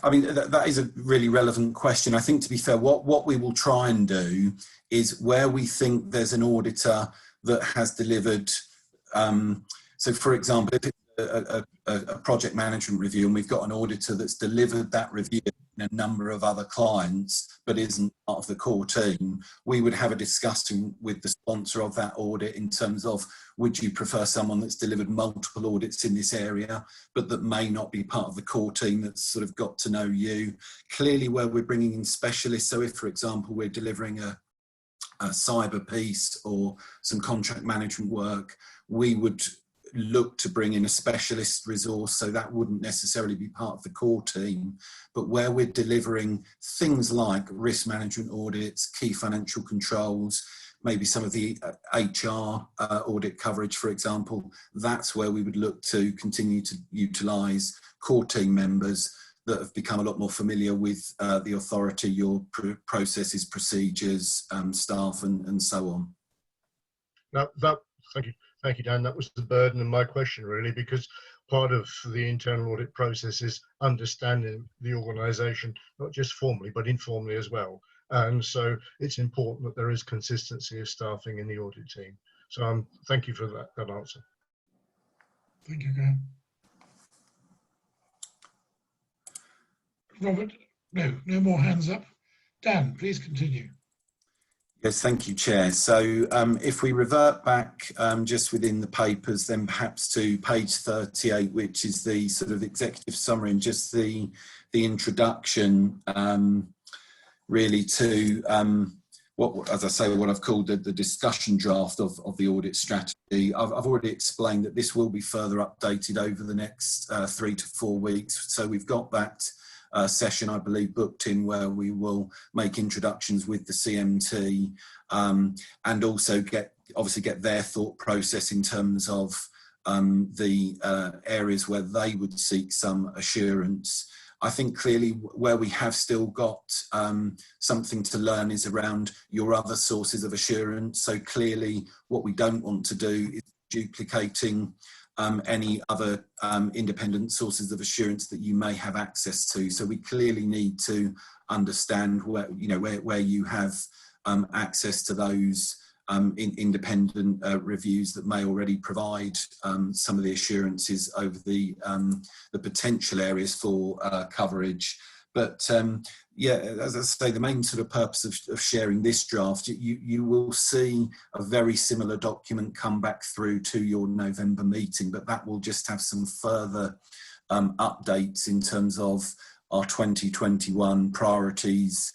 I mean, that is a really relevant question. I think, to be fair, what we will try and do is where we think there's an auditor that has delivered, so for example, if it's a project management review and we've got an auditor that's delivered that review in a number of other clients but isn't part of the core team, we would have a discussion with the sponsor of that audit in terms of, would you prefer someone that's delivered multiple audits in this area but that may not be part of the core team that's sort of got to know you? Clearly, where we're bringing in specialists, so if, for example, we're delivering a cyber piece or some contract management work, we would look to bring in a specialist resource, so that wouldn't necessarily be part of the core team. But where we're delivering things like risk management audits, key financial controls, maybe some of the HR audit coverage, for example, that's where we would look to continue to utilise core team members that have become a lot more familiar with the authority, your processes, procedures, staff, and so on. Thank you, Dan. That was the burden of my question, really, because part of the internal audit process is understanding the organisation, not just formally, but informally as well. And so it's important that there is consistency of staffing in the audit team. So thank you for that answer. Thank you, Graham. Robert? No more hands up. Dan, please continue. Yes, thank you, Chair. So if we revert back just within the papers, then perhaps to page 38, which is the sort of executive summary and just the introduction really to what, as I say, what I've called the discussion draft of the audit strategy. I've already explained that this will be further updated over the next 3 to 4 weeks. So we've got that session, I believe, booked in where we will make introductions with the CMT and also obviously get their thought process in terms of the areas where they would seek some assurance. I think clearly where we have still got something to learn is around your other sources of assurance. So clearly what we don't want to do is duplicating any other independent sources of assurance that you may have access to. So we clearly need to understand where you have access to those independent reviews that may already provide some of the assurances over the potential areas for coverage. But yeah, as I say, the main sort of purpose of sharing this draft, you will see a very similar document come back through to your November meeting, but that will just have some further updates in terms of our 2021 priorities.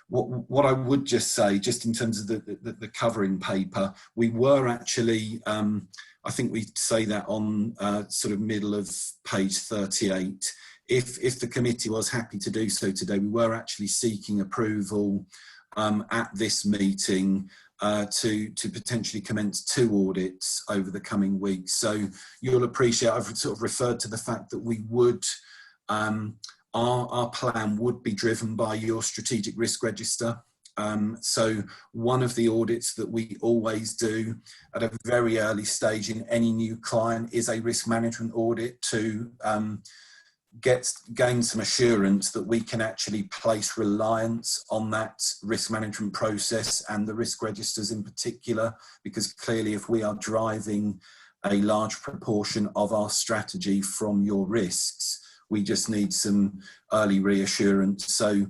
What I would just say, just in terms of the covering paper, we were actually, I think we say that on sort of middle of page 38. If the committee was happy to do so today, we were actually seeking approval at this meeting to potentially commence 2 audits over the coming weeks. So you'll appreciate, I've sort of referred to the fact that we would, our plan would be driven by your strategic risk register. So one of the audits that we always do at a very early stage in any new client is a risk management audit to gain some assurance that we can actually place reliance on that risk management process and the risk registers in particular, because clearly if we are driving a large proportion of our strategy from your risks, we just need some early reassurance. So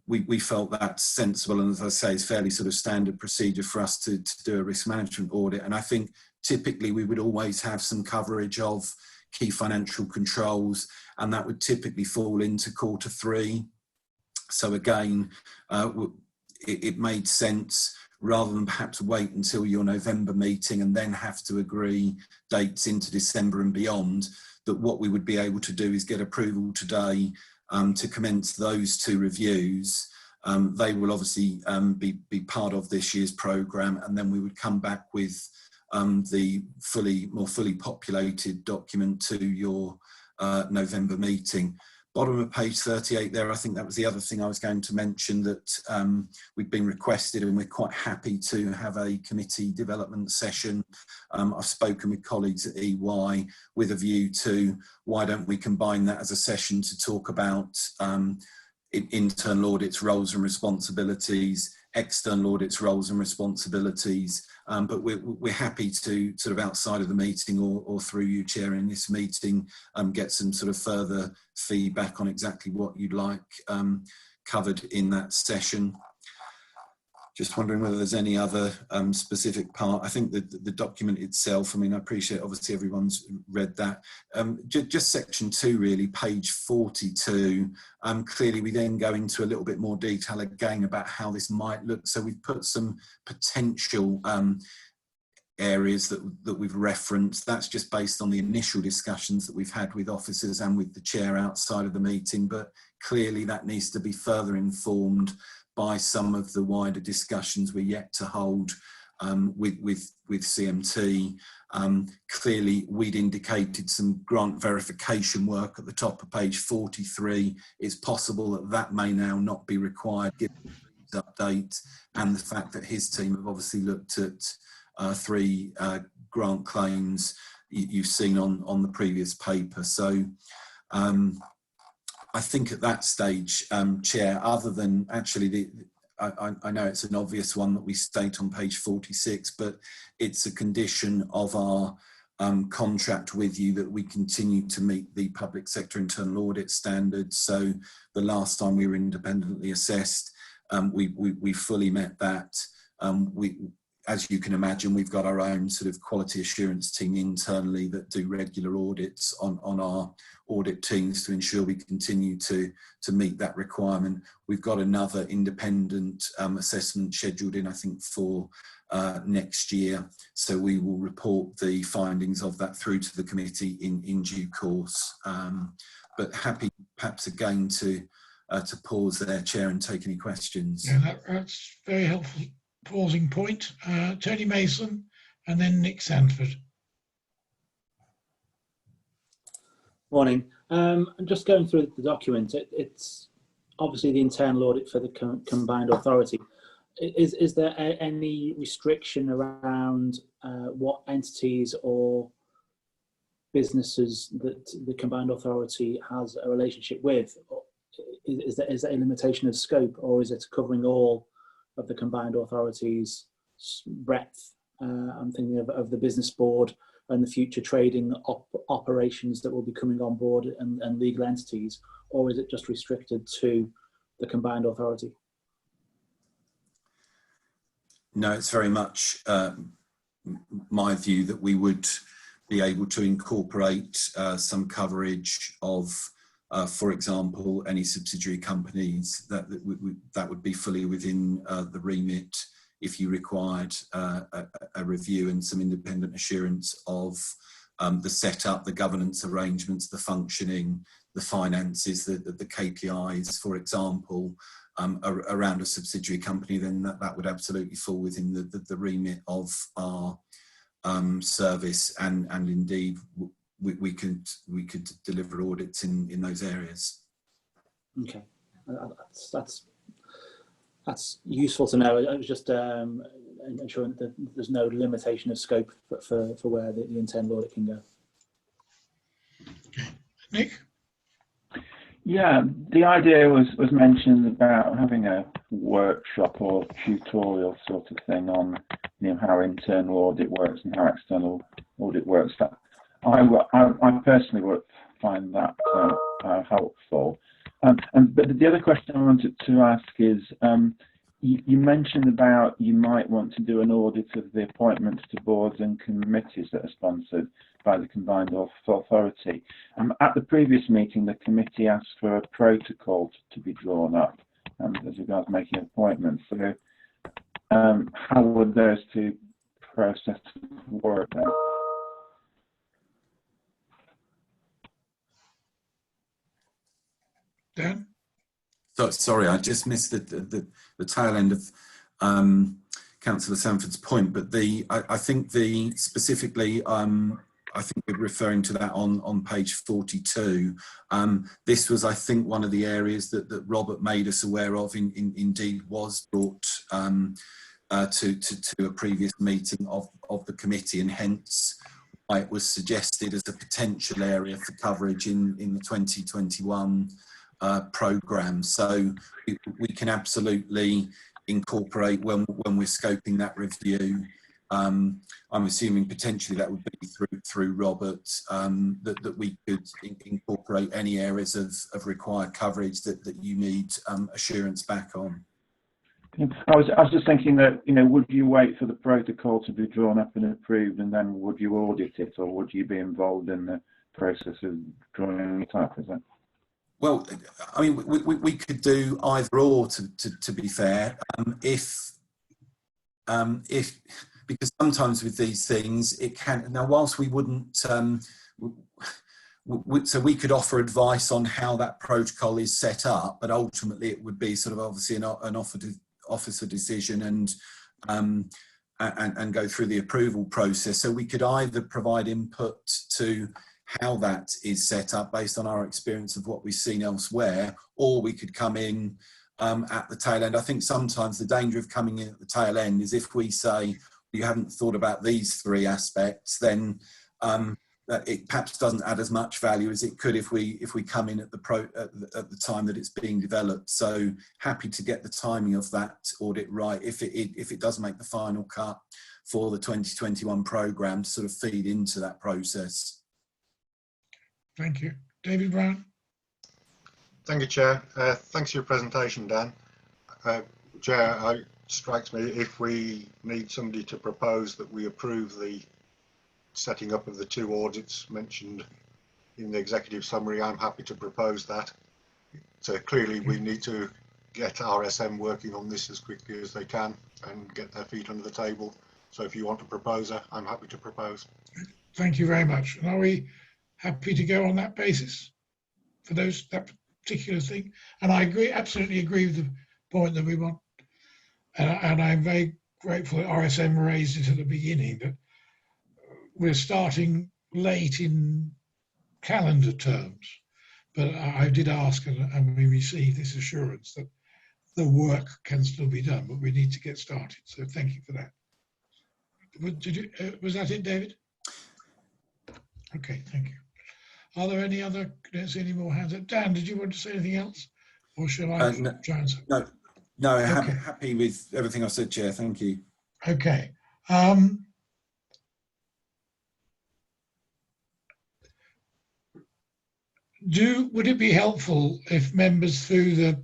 we felt that's sensible, and as I say, it's fairly sort of standard procedure for us to do a risk management audit. And I think typically we would always have some coverage of key financial controls, and that would typically fall into Q3. So again, it made sense, rather than perhaps wait until your November meeting and then have to agree dates into December and beyond, that what we would be able to do is get approval today to commence those 2 reviews. They will obviously be part of this year's programme, and then we would come back with the more fully populated document to your November meeting. Bottom of page 38 there, I think that was the other thing I was going to mention, that we've been requested and we're quite happy to have a committee development session. I've spoken with colleagues at EY with a view to why don't we combine that as a session to talk about internal audits, roles and responsibilities, external audits, roles and responsibilities, but we're happy to sort of outside of the meeting or through you chairing this meeting get some sort of further feedback on exactly what you'd like covered in that session. Just wondering whether there's any other specific part. I think that the document itself, I mean, I appreciate obviously everyone's read that. Just section 2 really, page 42. Clearly we then go into a little bit more detail again about how this might look. So we've put some potential areas that we've referenced. That's just based on the initial discussions that we've had with officers and with the chair outside of the meeting, but clearly that needs to be further informed by some of the wider discussions we're yet to hold with CMT. Clearly we'd indicated some grant verification work at the top of page 43. It's possible that that may now not be required given the update and the fact that his team have obviously looked at 3 grant claims you've seen on the previous paper. So I think at that stage, Chair, other than actually I know it's an obvious one that we state on page 46, but it's a condition of our contract with you that we continue to meet the public sector internal audit standards. So the last time we were independently assessed, we fully met that. As you can imagine, we've got our own sort of quality assurance team internally that do regular audits on our audit teams to ensure we continue to meet that requirement. We've got another independent assessment scheduled in, I think, for next year. So we will report the findings of that through to the committee in due course. But happy perhaps again to pause there, Chair, and take any questions. Yeah, that's very helpful. Pausing point. Tony Mason and then Nick Sanford. Morning. I'm just going through the document. It's obviously the internal audit for the combined authority. Is there any restriction around what entities or businesses that the combined authority has a relationship with? Is there a limitation of scope, or is it covering all of the combined authority's breadth? I'm thinking of the business board and the future trading operations that will be coming on board and legal entities, or is it just restricted to the combined authority? No, it's very much my view that we would be able to incorporate some coverage of for example, any subsidiary companies that would be fully within the remit if you required a review and some independent assurance of the setup, the governance arrangements, the functioning, the finances, the KPIs, for example, around a subsidiary company, then that would absolutely fall within the remit of our service, and indeed we could deliver audits in those areas. Okay, that's useful to know. I was just ensuring that there's no limitation of scope for where the internal audit can go. Nick? Yeah, the idea was mentioned about having a workshop or tutorial sort of thing on how internal audit works and how external audit works. I personally would find that helpful. But the other question I wanted to ask is, you mentioned about you might want to do an audit of the appointments to boards and committees that are sponsored by the combined authority. At the previous meeting, the committee asked for a protocol to be drawn up as regards making appointments. So how would those two processes work then? Dan? So, sorry, I just missed the tail end of Councillor Sanford's point, but I think specifically I think we're referring to that on page 42. This was, I think, one of the areas that Robert made us aware of, indeed was brought to a previous meeting of the committee, and hence why it was suggested as a potential area for coverage in the 2021 programme. So we can absolutely incorporate when we're scoping that review. I'm assuming potentially that would be through Robert, that we could incorporate any areas of required coverage that you need assurance back on. I was just thinking that, would you wait for the protocol to be drawn up and approved, and then would you audit it, or would you be involved in the process of drawing it up? Is that? Well, I mean, we could do either or. To be fair, if because sometimes with these things it can. Now, whilst we wouldn't, so we could offer advice on how that protocol is set up, but ultimately it would be sort of obviously an officer decision and go through the approval process. So we could either provide input to how that is set up based on our experience of what we've seen elsewhere, or we could come in at the tail end. I think sometimes the danger of coming in at the tail end is if we say you haven't thought about these three aspects, then it perhaps doesn't add as much value as it could if we come in at the time that it's being developed. So happy to get the timing of that audit right if it does make the final cut for the 2021 programme to sort of feed into that process. Thank you. David Brown. Thank you, Chair. Thanks for your presentation, Dan. Chair, it strikes me if we need somebody to propose that we approve the setting up of the two audits mentioned in the executive summary, I'm happy to propose that. So clearly we need to get RSM working on this as quickly as they can and get their feet under the table. So if you want a proposer, I'm happy to propose. Thank you very much. And are we happy to go on that basis for that particular thing? And I absolutely agree with the point that we want. And I'm very grateful that RSM raised it at the beginning, that we're starting late in calendar terms. But I did ask, and we received this assurance that the work can still be done, but we need to get started. So thank you for that. Was that it, David? Okay, thank you. Are there any other, I don't see any more hands up. Dan, did you want to say anything else? Or shall I try and say? No, okay. Happy with everything I said, Chair. Thank you. Okay. Would it be helpful if members through the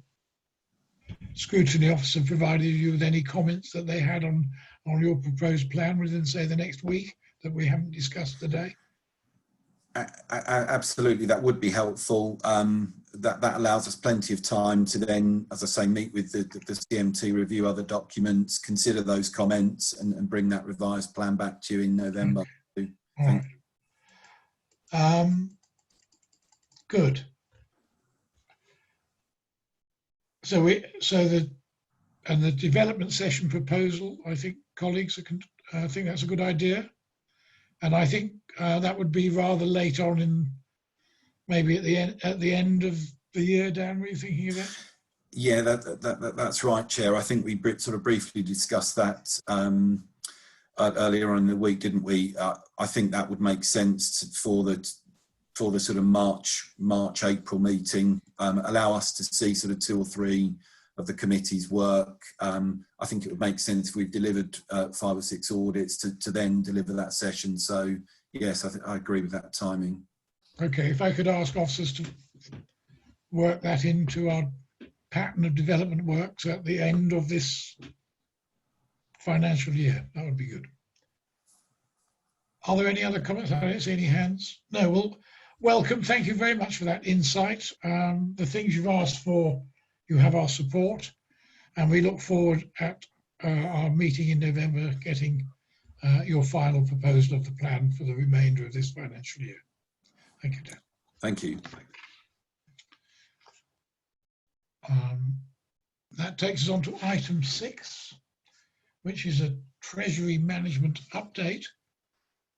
scrutiny officer provided you with any comments that they had on your proposed plan within, say, the next week that we haven't discussed today? Absolutely, that would be helpful. That allows us plenty of time to then, as I say, meet with the CMT, review other documents, consider those comments, and bring that revised plan back to you in November. Okay. All right. Good. So the development session proposal, I think colleagues I think that's a good idea, and I think that would be rather late on in maybe at the end of the year. Dan, were you thinking of that? Yeah, that's right, Chair. I think we sort of briefly discussed that earlier on in the week, didn't we? I think that would make sense for the sort of March April meeting. Allow us to see sort of 2 or 3 of the committee's work. I think it would make sense if we've delivered 5 or 6 audits to then deliver that session. So yes, I agree with that timing. Okay, if I could ask officers to work that into our pattern of development works at the end of this financial year, that would be good. Are there any other comments? I don't see any hands. No, well, welcome. Thank you very much for that insight. The things you've asked for, you have our support, and we look forward at our meeting in November getting your final proposal of the plan for the remainder of this financial year. Thank you, Dan. Thank you. That takes us on to item 6, which is a Treasury Management update.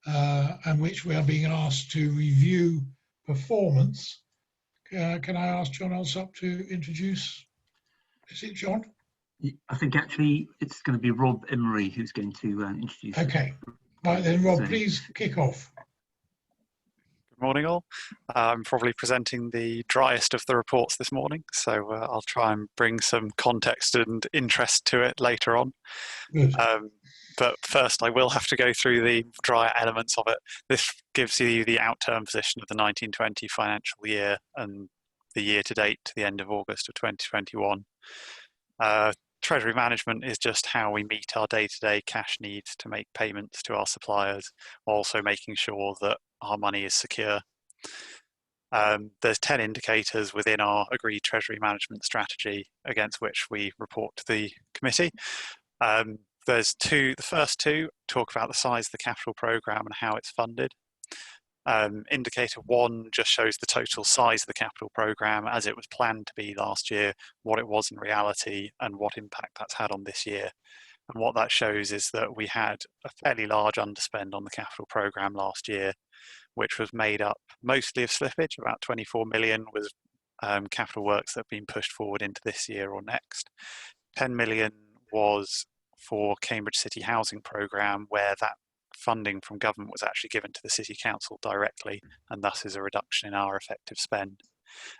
and which we are being asked to review performance. Can I ask John Alsop to introduce? Is it John? I think actually it's going to be Rob Emery who's going to introduce. Okay. Right then, Rob, So- please kick off. Good morning, all. I'm probably presenting the driest of the reports this morning, so I'll try and bring some context and interest to it later on. Good. But first, I will have to go through the drier elements of it. This gives you the outturn position of the 1920 financial year and the year to date to the end of August of 2021. Treasury management is just how we meet our day-to-day cash needs to make payments to our suppliers, also making sure that our money is secure. There's 10 indicators within our agreed treasury management strategy against which we report to the committee. There's two. The first two talk about the size of the capital programme and how it's funded. Indicator 1 just shows the total size of the capital programme as it was planned to be last year, what it was in reality, and what impact that's had on this year. And what that shows is that we had a fairly large underspend on the capital programme last year, which was made up mostly of slippage. About 24 million was capital works that have been pushed forward into this year or next. 10 million was for Cambridge City Housing Programme, where that funding from government was actually given to the City Council directly, and thus is a reduction in our effective spend.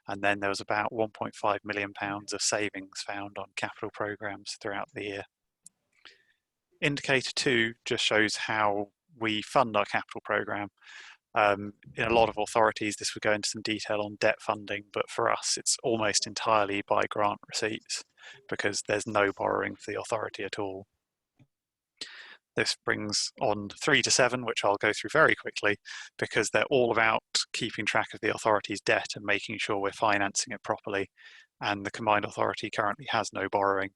And then there was about £1.5 million of savings found on capital programmes throughout the year. Indicator 2 just shows how we fund our capital programme. In a lot of authorities, this would go into some detail on debt funding, but for us, it's almost entirely by grant receipts because there's no borrowing for the authority at all. This brings on 3 to 7, which I'll go through very quickly because they're all about keeping track of the authority's debt and making sure we're financing it properly. And the combined authority currently has no borrowing.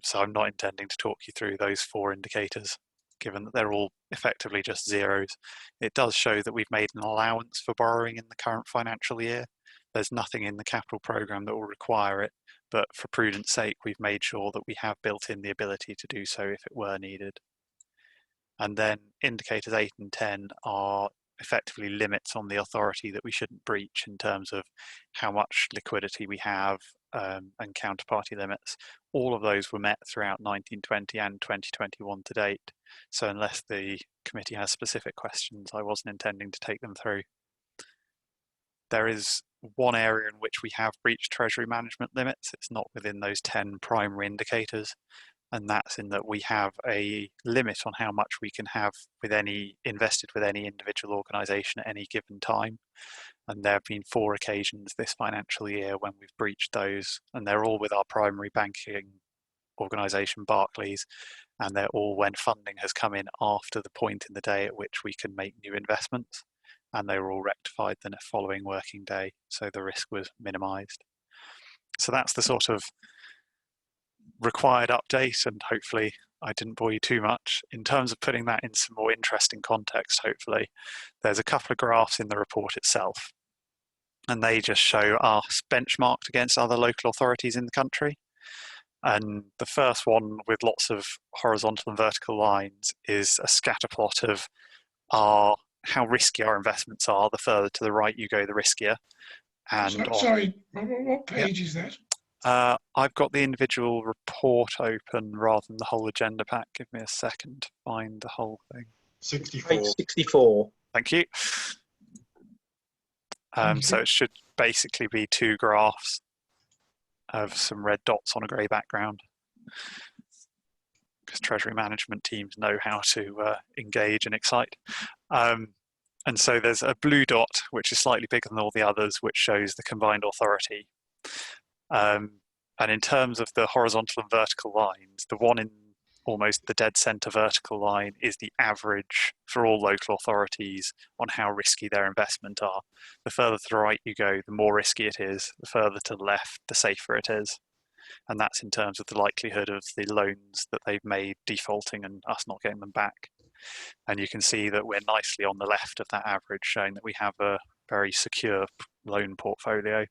So I'm not intending to talk you through those 4 indicators, given that they're all effectively just zeros. It does show that we've made an allowance for borrowing in the current financial year. There's nothing in the capital programme that will require it, but for prudence sake, we've made sure that we have built in the ability to do so if it were needed. And then indicators 8 and 10 are effectively limits on the authority that we shouldn't breach in terms of how much liquidity we have and counterparty limits. All of those were met throughout 1920 and 2021 to date. So unless the committee has specific questions, I wasn't intending to take them through. There is one area in which we have breached treasury management limits. It's not within those 10 primary indicators, and that's in that we have a limit on how much we can have with invested with any individual organisation at any given time. And there have been 4 occasions this financial year when we've breached those, and they're all with our primary banking organisation, Barclays, and they're all when funding has come in after the point in the day at which we can make new investments. And they were all rectified the following working day, so the risk was minimised. So that's the sort of required update, and hopefully I didn't bore you too much. In terms of putting that in some more interesting context, hopefully, there's a couple of graphs in the report itself, and they just show us benchmarked against other local authorities in the country. And the first one with lots of horizontal and vertical lines is a scatter plot of how risky our investments are. The further to the right you go, the riskier. And Sorry, what page is that? I've got the individual report open rather than the whole agenda pack. Give me a second to find the whole thing. 64. 64. Thank you. So it should basically be 2 graphs of some red dots on a grey background, because treasury management teams know how to engage and excite. And so there's a blue dot, which is slightly bigger than all the others, which shows the combined authority. And in terms of the horizontal and vertical lines, the one in almost the dead centre vertical line is the average for all local authorities on how risky their investment are. The further to the right you go, the more risky it is. The further to the left, the safer it is. And that's in terms of the likelihood of the loans that they've made defaulting and us not getting them back. And you can see that we're nicely on the left of that average, showing that we have a very secure loan portfolio.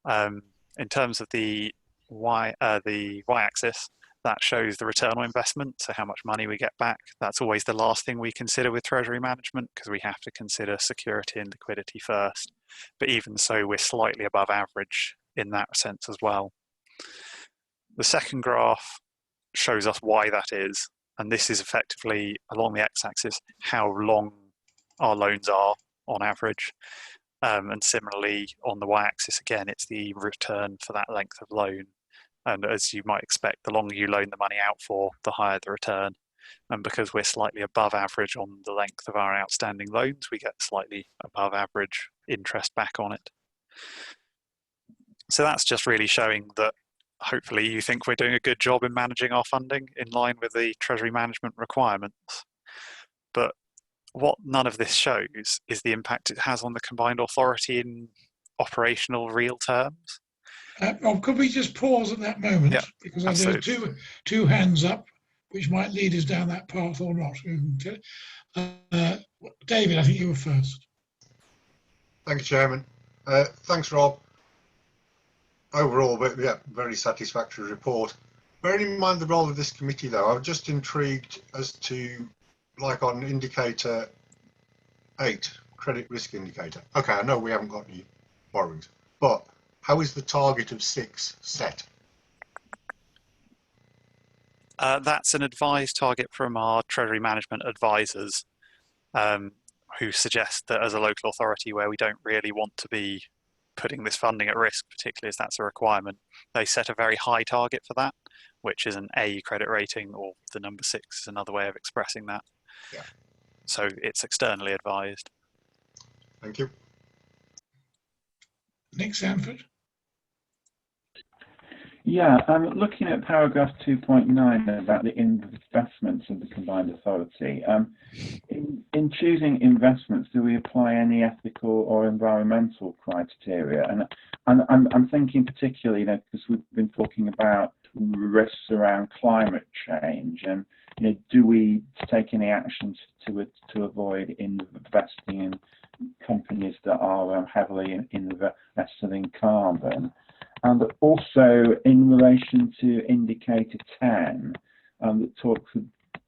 In terms of the y-axis, That shows the return on investment, so how much money we get back. That's always the last thing we consider with treasury management, because we have to consider security and liquidity first. But even so, we're slightly above average in that sense as well. The second graph shows us why that is, and this is effectively, along the x-axis, how long our loans are on average. And similarly, on the y-axis, again, it's the return for that length of loan. And as you might expect, the longer you loan the money out for, the higher the return. And because we're slightly above average on the length of our outstanding loans, we get slightly above average interest back on it. So that's just really showing that hopefully you think we're doing a good job in managing our funding in line with the Treasury management requirements. But what none of this shows is the impact it has on the combined authority in operational real terms. Could we just pause at that moment? Yeah, because absolutely. there are two hands up, which might lead us down that path or not. David, I think you were first. Thank you, Chairman. Thanks, Rob. Overall, yeah, very satisfactory report. Bearing in mind the role of this committee, though, I'm just intrigued as to, like on indicator 8, credit risk indicator. Okay, I know we haven't got any borrowings, but how is the target of 6 set? That's an advised target from our Treasury management advisors, who suggest that as a local authority where we don't really want to be putting this funding at risk, particularly as that's a requirement, they set a very high target for that, which is an A credit rating, or the number 6 is another way of expressing that. Yeah. So it's externally advised. Thank you. Nick Sanford. Yeah, I'm looking at paragraph 2.9 about the investments of the combined authority. In choosing investments, do we apply any ethical or environmental criteria? And I'm thinking particularly, because we've been talking about risks around climate change, and do we take any actions to avoid investing in companies that are heavily invested in carbon? And also in relation to indicator 10, that talks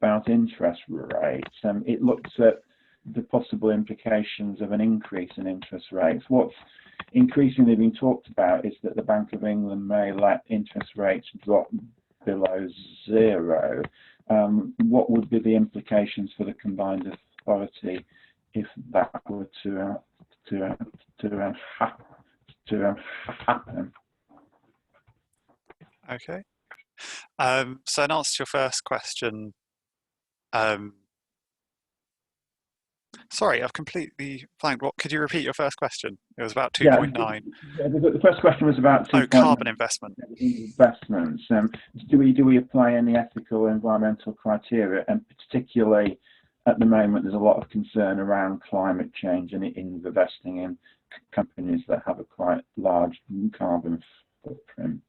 about interest rates, it looks at the possible implications of an increase in interest rates. What's increasingly being talked about is that the Bank of England may let interest rates drop below 0. What would be the implications for the combined authority if that were to happen? Okay. So in answer to your first question, sorry, I've completely blanked. What, could you repeat your first question? It was about 2.9. Yeah, the first question was about carbon investment. Investments. Do we apply any ethical, environmental criteria, and particularly at the moment, there's a lot of concern around climate change and investing in companies that have a quite large carbon footprint.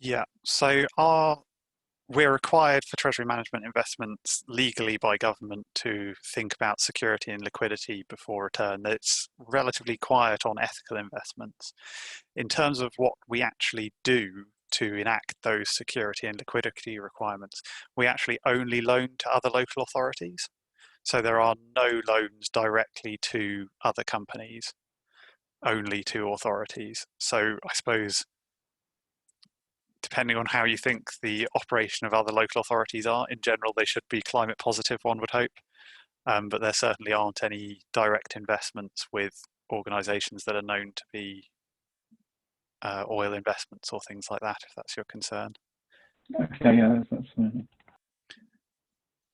Yeah, so we're required for Treasury management investments legally by government to think about security and liquidity before return. It's relatively quiet on ethical investments. In terms of what we actually do to enact those security and liquidity requirements, we actually only loan to other local authorities. So there are no loans directly to other companies, only to authorities. So I suppose, depending on how you think the operation of other local authorities are, in general, they should be climate positive, one would hope. But there certainly aren't any direct investments with organisations that are known to be oil investments or things like that, if that's your concern. Okay, yeah, that's fine.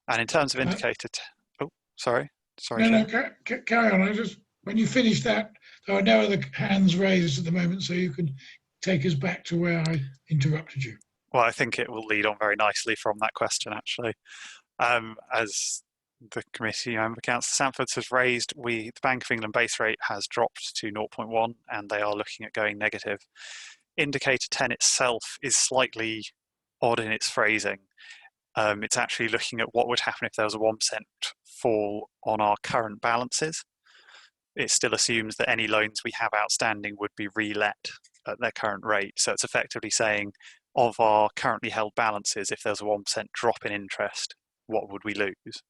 And in terms of indicator, sorry, No, carry on. When you finish that, there are no other hands raised at the moment, so you can take us back to where I interrupted you. Well, I think it will lead on very nicely from that question, actually. As the committee member, Councillor Sanford, has raised, the Bank of England base rate has dropped to 0.1 and they are looking at going negative. Indicator 10 itself is slightly odd in its phrasing. It's actually looking at what would happen if there was a 1% fall on our current balances. It still assumes that any loans we have outstanding would be re-let at their current rate. So it's effectively saying of our currently held balances, if there's a 1% drop in interest, what would we lose?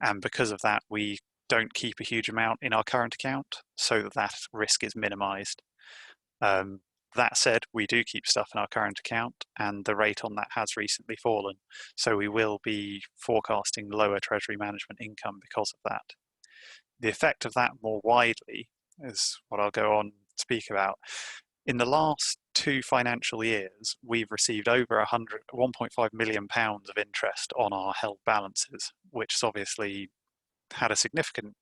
And because of that, we don't keep a huge amount in our current account so that that risk is minimized. That said, we do keep stuff in our current account, and the rate on that has recently fallen. So we will be forecasting lower treasury management income because of that. The effect of that more widely is what I'll go on to speak about. In the last 2 financial years, we've received over 1.5 million pounds of interest on our held balances, which has obviously had a significant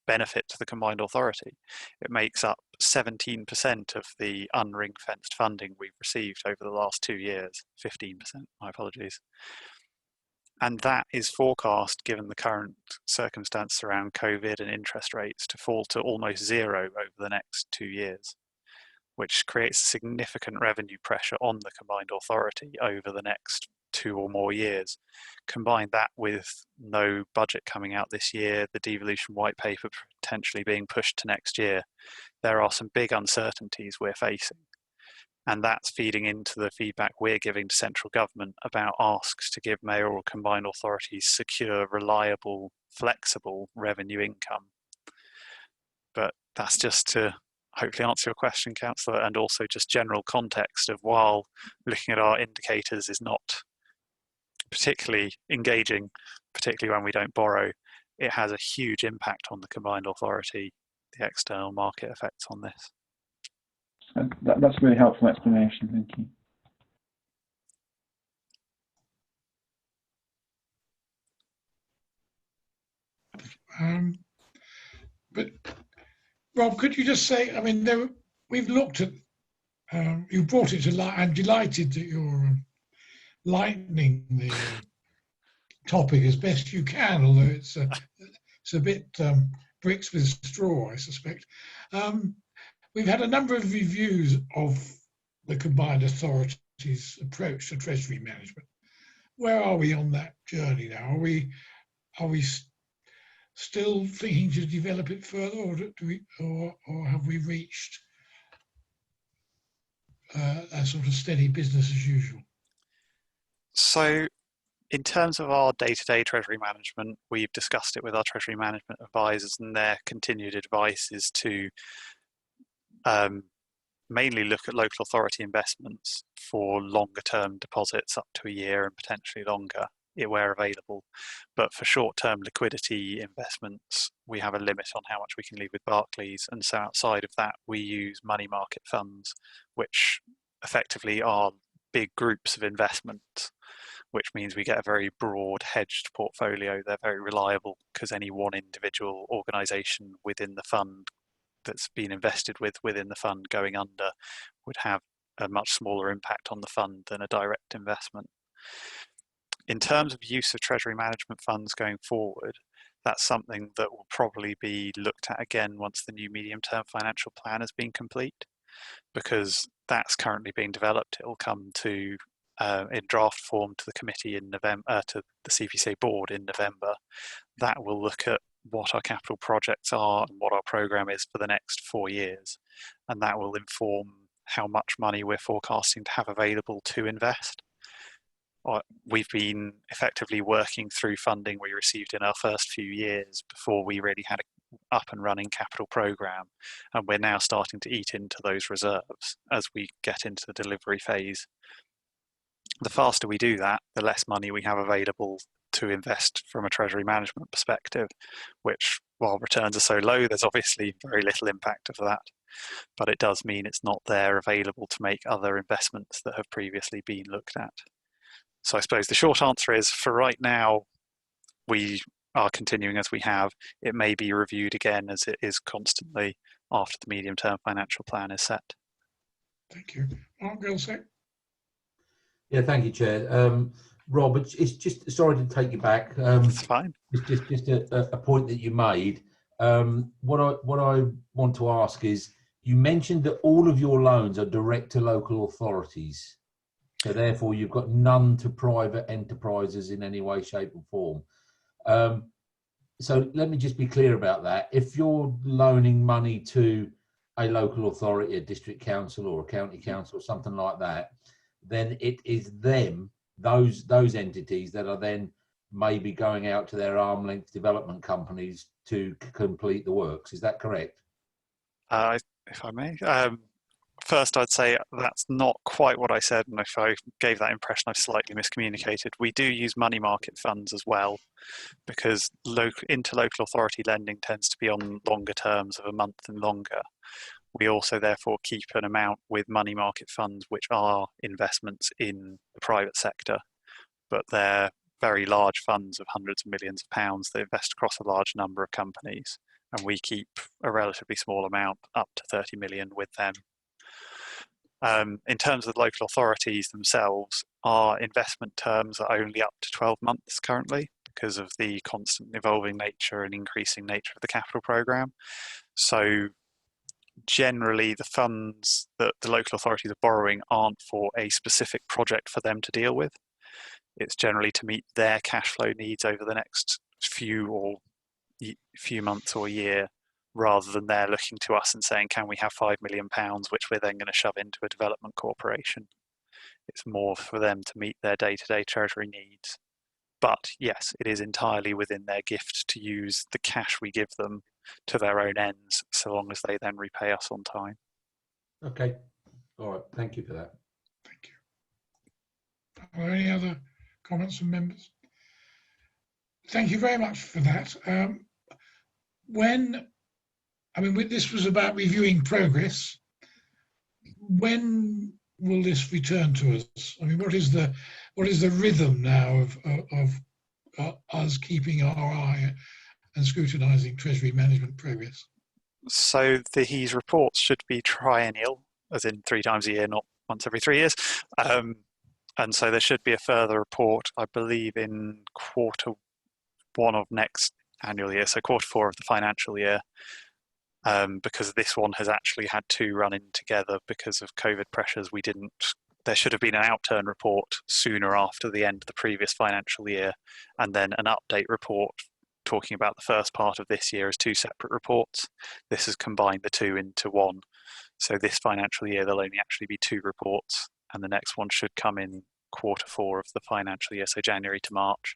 benefit to the combined authority. It makes up 17% of the unring-fenced funding we've received over the last 2 years. 15%, my apologies. And that is forecast, given the current circumstance around COVID and interest rates, to fall to almost zero over the next 2 years, which creates significant revenue pressure on the combined authority over the next 2 or more years. Combine that with no budget coming out this year, the devolution white paper potentially being pushed to next year, there are some big uncertainties we're facing. And that's feeding into the feedback we're giving to central government about asks to give mayoral combined authorities secure, reliable, flexible revenue income. But that's just to hopefully answer your question, Councillor, and also just general context of, while looking at our indicators is not particularly engaging, particularly when we don't borrow, it has a huge impact on the combined authority, the external market effects on this. That's a really helpful explanation, thank you. But Rob, could you just say, I mean, we've looked at, you brought it to light. I'm delighted that you're lightening the topic as best you can, although it's a bit bricks with straw, I suspect. We've had a number of reviews of the combined authority's approach to treasury management. Where are we on that journey now? Are we still thinking to develop it further, or have we reached a sort of steady business as usual? So, in terms of our day-to-day treasury management, we've discussed it with our treasury management advisors, and their continued advice is to mainly look at local authority investments for longer-term deposits up to a year and potentially longer, where available. But for short-term liquidity investments, we have a limit on how much we can leave with Barclays, and so outside of that, we use money market funds, which effectively are big groups of investments, which means we get a very broad hedged portfolio. They're very reliable because any one individual organisation within the fund that's been invested within the fund going under would have a much smaller impact on the fund than a direct investment. In terms of use of treasury management funds going forward, that's something that will probably be looked at again once the new medium-term financial plan has been complete, because that's currently being developed. It will come to in draft form to the committee in November, to the CPCA board in November. That will look at what our capital projects are and what our programme is for the next 4 years, and that will inform how much money we're forecasting to have available to invest. We've been effectively working through funding we received in our first few years before we really had an up and running capital programme, and we're now starting to eat into those reserves as we get into the delivery phase. The faster we do that, the less money we have available to invest from a treasury management perspective, which, while returns are so low, there's obviously very little impact of that, but it does mean it's not there available to make other investments that have previously been looked at. So I suppose the short answer is, for right now, we are continuing as we have. It may be reviewed again, as it is constantly, after the medium-term financial plan is set. Thank you. Mark Gilsec. Yeah, thank you, Chair. Rob, it's just, sorry to take you back. It's fine. It's just a point that you made. What I want to ask is, you mentioned that all of your loans are direct to local authorities, so therefore you've got none to private enterprises in any way, shape or form. So let me just be clear about that. If you're loaning money to a local authority, a district council or a county council or something like that, then it is them, those entities that are then maybe going out to their arm length development companies to complete the works. Is that correct? If I may. First, I'd say that's not quite what I said, and if I gave that impression, I've slightly miscommunicated. We do use money market funds as well, because interlocal authority lending tends to be on longer terms of a month and longer. We also therefore keep an amount with money market funds, which are investments in the private sector, but they're very large funds of hundreds of millions of pounds that invest across a large number of companies, and we keep a relatively small amount, up to 30 million, with them. In terms of the local authorities themselves, our investment terms are only up to 12 months currently because of the constant evolving nature and increasing nature of the capital programme. So generally the funds that the local authorities are borrowing aren't for a specific project for them to deal with. It's generally to meet their cash flow needs over the next few months or year, rather than they're looking to us and saying, can we have £5 million, which we're then going to shove into a development corporation. It's more for them to meet their day-to-day treasury needs. But yes, it is entirely within their gift to use the cash we give them to their own ends, so long as they then repay us on time. Okay. All right. Thank you for that. Thank you. Are there any other comments from members? Thank you very much for that. This was about reviewing progress. When will this return to us? I mean, what is the rhythm now of us keeping our eye and scrutinising Treasury management progress? So these reports should be triennial, as in 3 times a year, not once every 3 years. And so there should be a further report, I believe, in quarter 1 of next annual year, so quarter 4 of the financial year. Because this one has actually had 2 run in together because of COVID pressures. There should have been an outturn report sooner after the end of the previous financial year, and then an update report talking about the first part of this year as 2 separate reports. This has combined the 2 into 1. So this financial year, there'll only actually be 2 reports, and the next one should come in quarter 4 of the financial year, so January to March.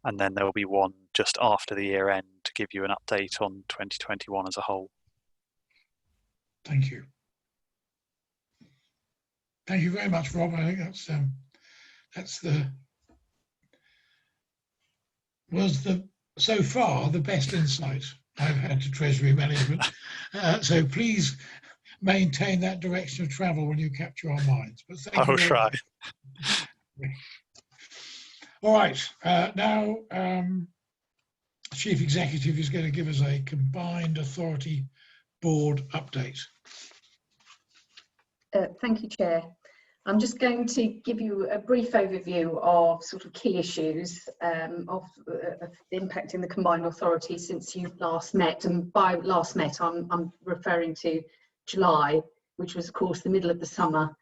And then there will be one just after the year end to give you an update on 2021 as a whole. Thank you. Thank you very much, Rob. I think was so far the best insight I've had to Treasury management. So please maintain that direction of travel when you capture our minds. But thank you. I'll try. All right, now Chief Executive is going to give us a combined authority board update. Thank you, Chair. I'm just going to give you a brief overview of sort of key issues of impacting the combined authority since you last met. And by last met, I'm referring to July, which was, of course, the middle of the summer,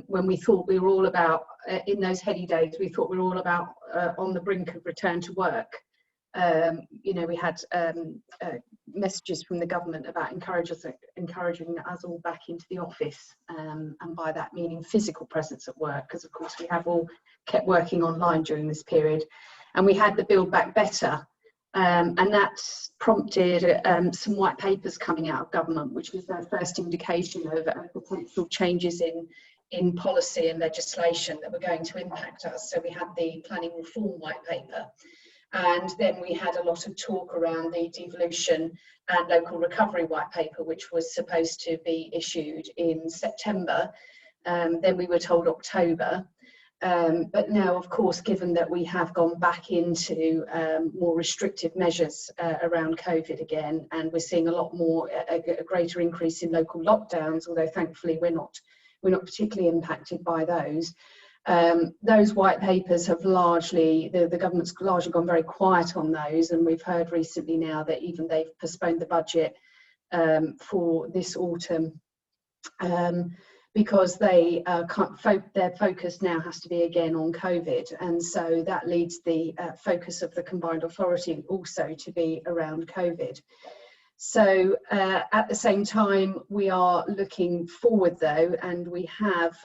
when we thought we were all about, in those heady days, we thought we were all about on the brink of return to work. We had messages from the government about encouraging us all back into the office, and by that meaning physical presence at work, because of course we have all kept working online during this period. And we had the Build Back Better, and that's prompted some white papers coming out of government, which was their first indication of potential changes in policy and legislation that were going to impact us. So we had the planning reform white paper. And then we had a lot of talk around the devolution and local recovery white paper, which was supposed to be issued in September. Then we were told October. But now, of course, given that we have gone back into more restrictive measures around COVID again, and we're seeing a lot more, a greater increase in local lockdowns, although thankfully we're not particularly impacted by those. Those white papers have largely, the government's largely gone very quiet on those, and we've heard recently now that even they've postponed the budget for this autumn because their focus now has to be again on COVID, and so that leads the focus of the combined authority also to be around COVID. So at the same time, we are looking forward though, and we have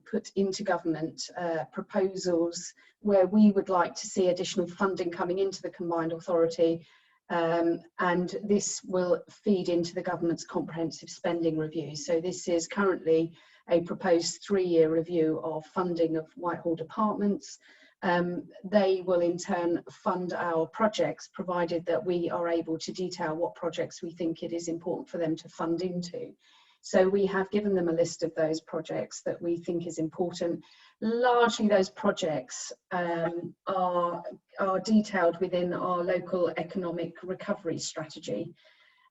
put into government proposals where we would like to see additional funding coming into the Combined Authority, and this will feed into the government's comprehensive spending review. So this is currently a proposed 3-year review of funding of Whitehall departments. They will in turn fund our projects, provided that we are able to detail what projects we think it is important for them to fund into. So we have given them a list of those projects that we think is important. Largely those projects are detailed within our local economic recovery strategy.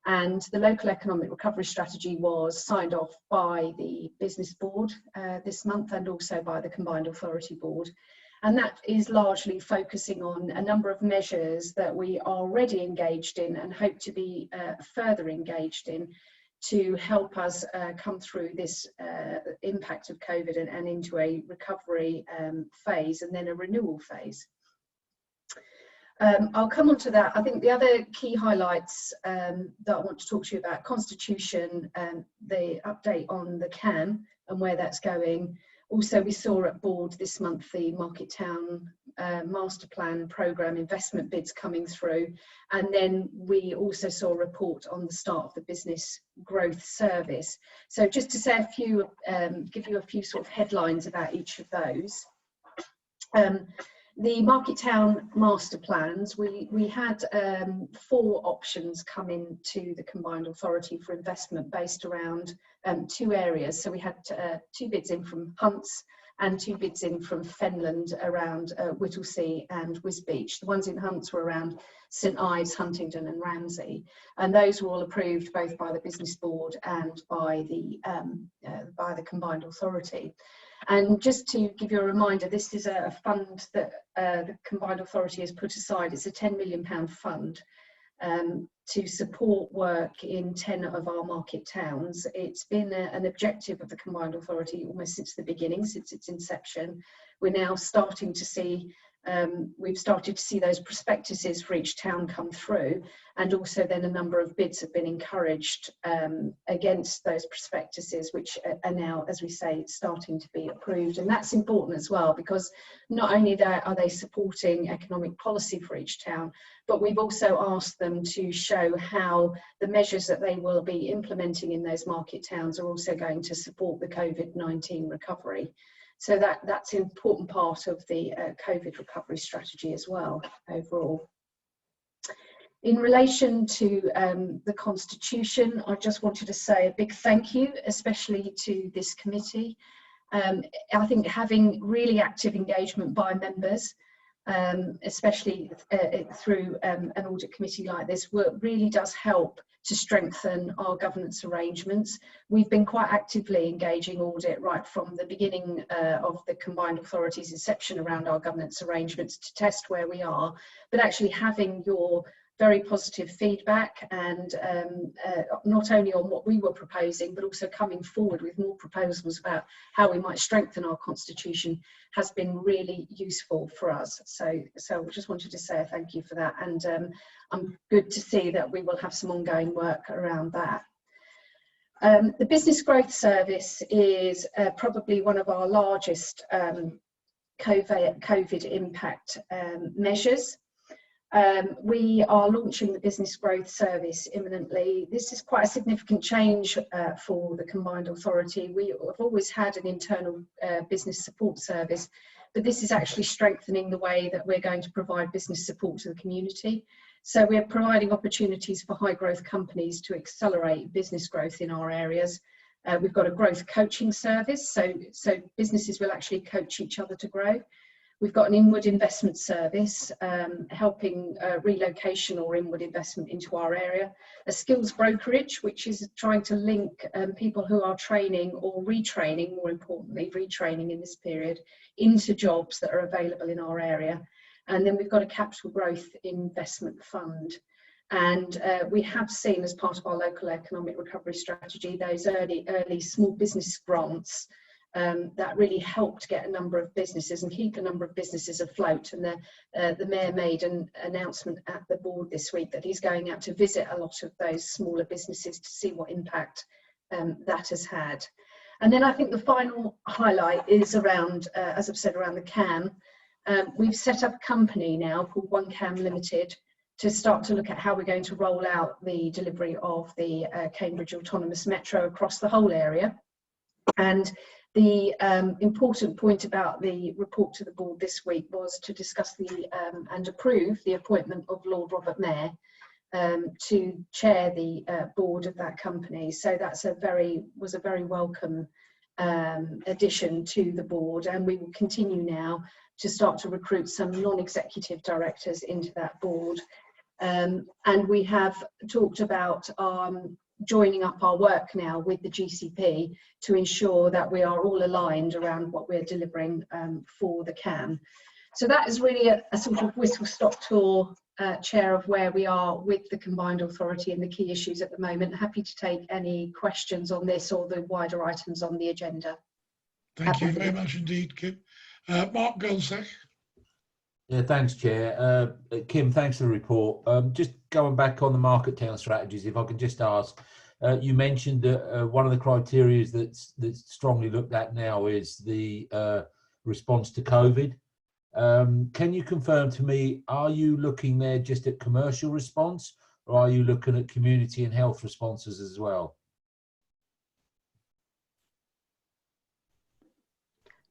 And the local economic recovery strategy was signed off by the business board this month, and also by the Combined Authority board. And that is largely focusing on a number of measures that we are already engaged in and hope to be further engaged in to help us come through this impact of COVID and into a recovery phase and then a renewal phase. I'll come on to that. I think the other key highlights that I want to talk to you about: Constitution, the update on the CAM and where that's going. Also, we saw at board this month the Market Town Master Plan Programme investment bids coming through, and then we also saw a report on the start of the Business Growth Service. So just to say a few, give you a few sort of headlines about each of those. The Market Town Master Plans, we had 4 options come into the Combined Authority for investment based around 2 areas. So we had 2 bids in from Hunts and 2 bids in from Fenland around Whittlesea and Wisbech. The ones in Hunts were around St Ives, Huntingdon and Ramsey, and those were all approved both by the Business Board and by the Combined Authority. And just to give you a reminder, this is a fund that the Combined Authority has put aside. It's a £10 million fund to support work in 10 of our market towns. It's been an objective of the Combined Authority almost since the beginning, since its inception. We're now starting to see we've started to see those prospectuses for each town come through, and also then a number of bids have been encouraged against those prospectuses, which are now, as we say, starting to be approved. And that's important as well, because not only are they supporting economic policy for each town, but we've also asked them to show how the measures that they will be implementing in those market towns are also going to support the COVID-19 recovery. So that's an important part of the COVID recovery strategy as well, overall. In relation to the Constitution, I just wanted to say a big thank you, especially to this committee. I think having really active engagement by members, especially through an audit committee like this, really does help to strengthen our governance arrangements. We've been quite actively engaging audit right from the beginning of the Combined Authority's inception around our governance arrangements to test where we are, but actually having your very positive feedback, and not only on what we were proposing, but also coming forward with more proposals about how we might strengthen our Constitution has been really useful for us. So I just wanted to say a thank you for that, and I'm good to see that we will have some ongoing work around that. The Business Growth Service is probably one of our largest COVID impact measures. We are launching the Business Growth Service imminently. This is quite a significant change for the Combined Authority. We have always had an internal business support service, but this is actually strengthening the way that we're going to provide business support to the community. So we're providing opportunities for high growth companies to accelerate business growth in our areas. We've got a growth coaching service, so businesses will actually coach each other to grow. We've got an inward investment service, helping relocation or inward investment into our area. A skills brokerage, which is trying to link people who are training or retraining, more importantly, retraining in this period, into jobs that are available in our area. And then we've got a capital growth investment fund. And we have seen, as part of our local economic recovery strategy, those early small business grants that really helped get a number of businesses and keep a number of businesses afloat. And the Mayor made an announcement at the board this week that he's going out to visit a lot of those smaller businesses to see what impact that has had. And then I think the final highlight is around, as I've said, around the CAM. We've set up a company now called One CAM Limited to start to look at how we're going to roll out the delivery of the Cambridge Autonomous Metro across the whole area. And the important point about the report to the board this week was to discuss and approve the appointment of Lord Robert Mayor to chair the board of that company. So that's was a very welcome addition to the board, and we will continue now to start to recruit some non-executive directors into that board. And we have talked about joining up our work now with the GCP to ensure that we are all aligned around what we're delivering for the CAM. So that is really a sort of whistle-stop tour, Chair, of where we are with the Combined Authority and the key issues at the moment. Happy to take any questions on this or the wider items on the agenda. Thank you very much indeed, Kim. Mark Goldsack. Yeah, thanks, Chair. Kim, thanks for the report. Just going back on the market town strategies, if I can just ask, you mentioned that one of the criteria that's strongly looked at now is the response to COVID. Can you confirm to me, are you looking there just at commercial response, or are you looking at community and health responses as well?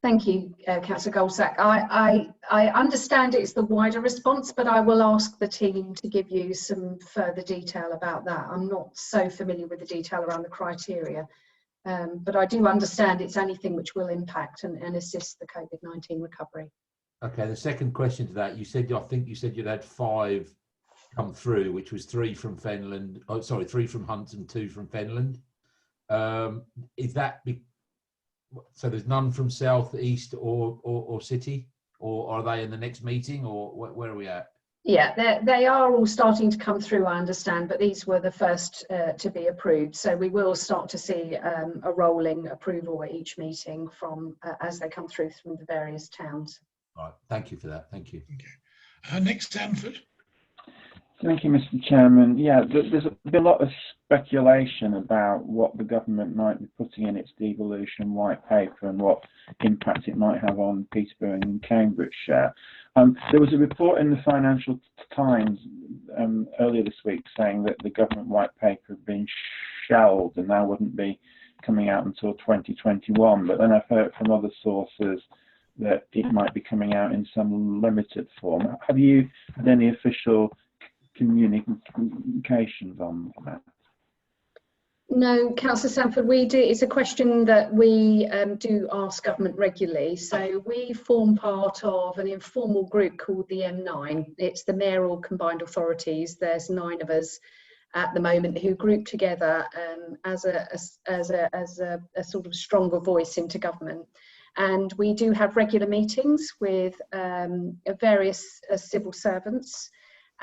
Thank you, Councillor Goldsack. I understand it's the wider response, but I will ask the team to give you some further detail about that. I'm not so familiar with the detail around the criteria, but I do understand it's anything which will impact and assist the COVID-19 recovery. Okay, the second question to that, I think you said you'd had 5 come through, which was 3 from Fenland, 3 from Hunt and 2 from Fenland. Is that so there's none from South, East or City, or are they in the next meeting, or where are we at? Yeah, they are all starting to come through, I understand, but these were the first to be approved. So we will start to see a rolling approval at each meeting from as they come through from the various towns. All right, thank you for that. Thank you. Okay. Nick Stanford. Thank you, Mr. Chairman. Yeah, there's been a lot of speculation about what the government might be putting in its devolution white paper and what impact it might have on Peterborough and Cambridgeshire. There was a report in the Financial Times earlier this week saying that the government white paper had been shelved and now wouldn't be coming out until 2021. But then I've heard from other sources that it might be coming out in some limited form. Have you had any official communications on that? No, Councillor Sanford, we do. It's a question that we do ask government regularly. So we form part of an informal group called the M9. It's the mayoral combined authorities. There's 9 of us at the moment who group together as a sort of stronger voice into government. And we do have regular meetings with various civil servants.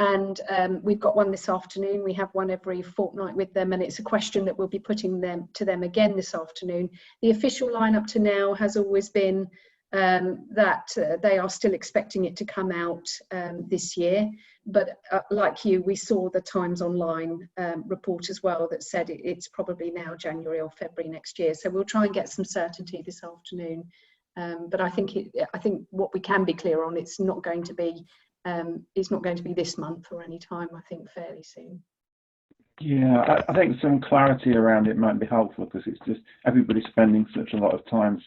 And we've got one this afternoon. We have one every fortnight with them, and it's a question that we'll be putting to them again this afternoon. The official line up to now has always been that they are still expecting it to come out this year. But like you, we saw the Times Online report as well that said it's probably now January or February next year. So we'll try and get some certainty this afternoon. But I think what we can be clear on, it's not going to be this month or any time, I think fairly soon. Yeah, I think some clarity around it might be helpful, because it's just everybody's spending such a lot of time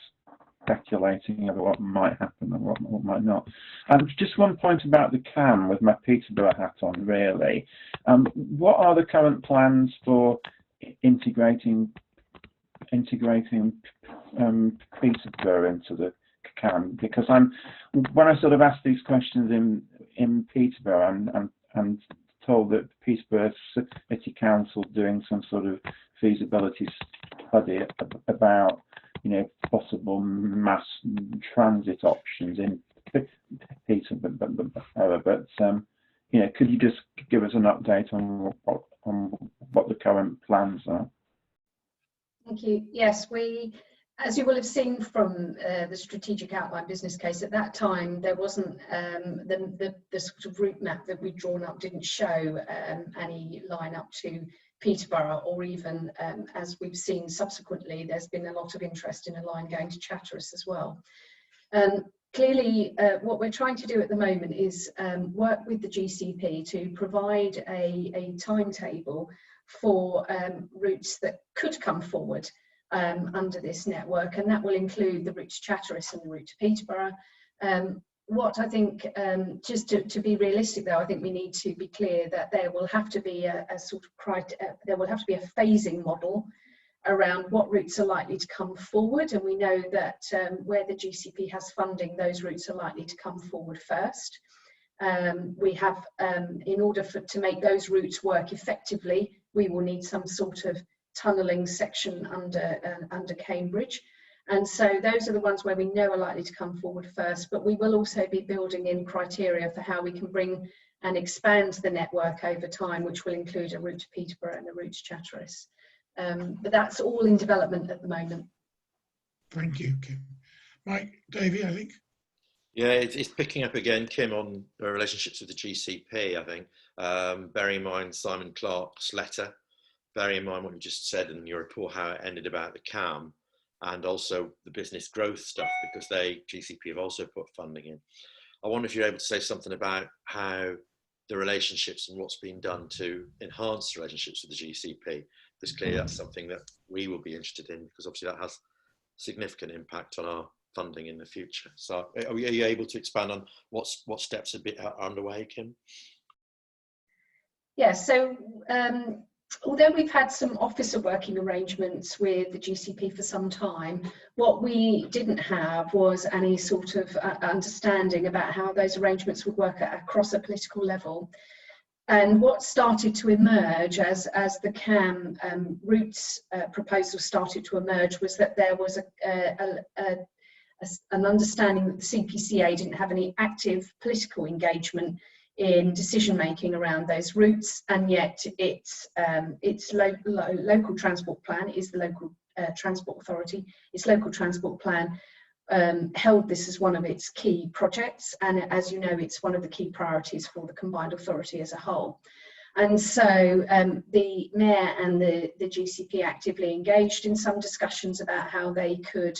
speculating about what might happen and what might not. Just one point about the CAM with my Peterborough hat on, really. What are the current plans for integrating Peterborough into the CAM? Because when I sort of ask these questions in Peterborough, I'm told that Peterborough City Council doing some sort of feasibility study about, possible mass transit options in Peterborough. But could you just give us an update on what the current plans are? Thank you. Yes, we As you will have seen from the strategic outline business case, at that time there wasn't the sort of route map that we'd drawn up didn't show any line up to Peterborough, or even as we've seen subsequently, there's been a lot of interest in a line going to Chatteris as well. Clearly, what we're trying to do at the moment is work with the GCP to provide a timetable for routes that could come forward under this network, and that will include the route to Chatteris and the route to Peterborough. What I think, just to be realistic though, I think we need to be clear that there will have to be a sort of there will have to be a phasing model around what routes are likely to come forward, and we know that where the GCP has funding, those routes are likely to come forward first. We have, in order to make those routes work effectively, we will need some sort of tunnelling section under Cambridge, and so those are the ones where we know are likely to come forward first, but we will also be building in criteria for how we can bring and expand the network over time, which will include a route to Peterborough and a route to Chatteris. But that's all in development at the moment. Thank you, Kim. Mike, Davey, I think. Yeah, it's picking up again, Kim, on the relationships with the GCP, I think. Bearing in mind Simon Clark's letter, bearing in mind what you just said in your report, how it ended about the CAM, and also the business growth stuff, because GCP have also put funding in. I wonder if you're able to say something about how the relationships and what's been done to enhance relationships with the GCP, because clearly that's something that we will be interested in, because obviously that has significant impact on our funding in the future. So are you able to expand on what steps are underway, Kim? Yeah, so although we've had some officer working arrangements with the GCP for some time, what we didn't have was any sort of understanding about how those arrangements would work across a political level. And what started to emerge as the CAM routes proposal started to emerge was that there was an understanding that the CPCA didn't have any active political engagement in decision making around those routes, and yet its local transport plan is the local transport authority. Its local transport plan held this as one of its key projects, and as you know, it's one of the key priorities for the combined authority as a whole. And so the Mayor and the GCP actively engaged in some discussions about how they could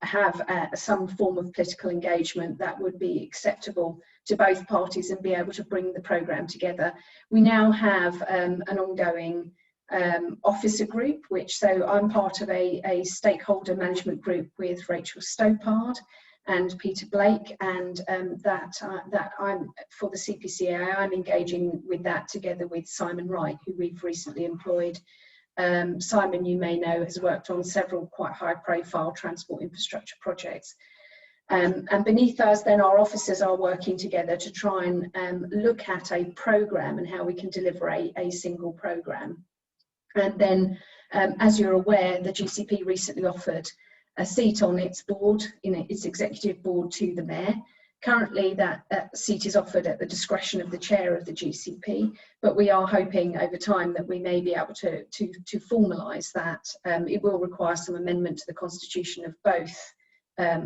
have some form of political engagement that would be acceptable to both parties and be able to bring the programme together. We now have an ongoing officer group, so I'm part of a stakeholder management group with Rachel Stopard and Peter Blake, and that I'm for the CPCA. I'm engaging with that together with Simon Wright, who we've recently employed. Simon, you may know, has worked on several quite high-profile transport infrastructure projects. And beneath us, then, our officers are working together to try and look at a programme and how we can deliver a single programme. And then, as you're aware, the GCP recently offered a seat on its board, its executive board, to the Mayor. Currently, that seat is offered at the discretion of the chair of the GCP, but we are hoping over time that we may be able to formalise that. It will require some amendment to the constitution of both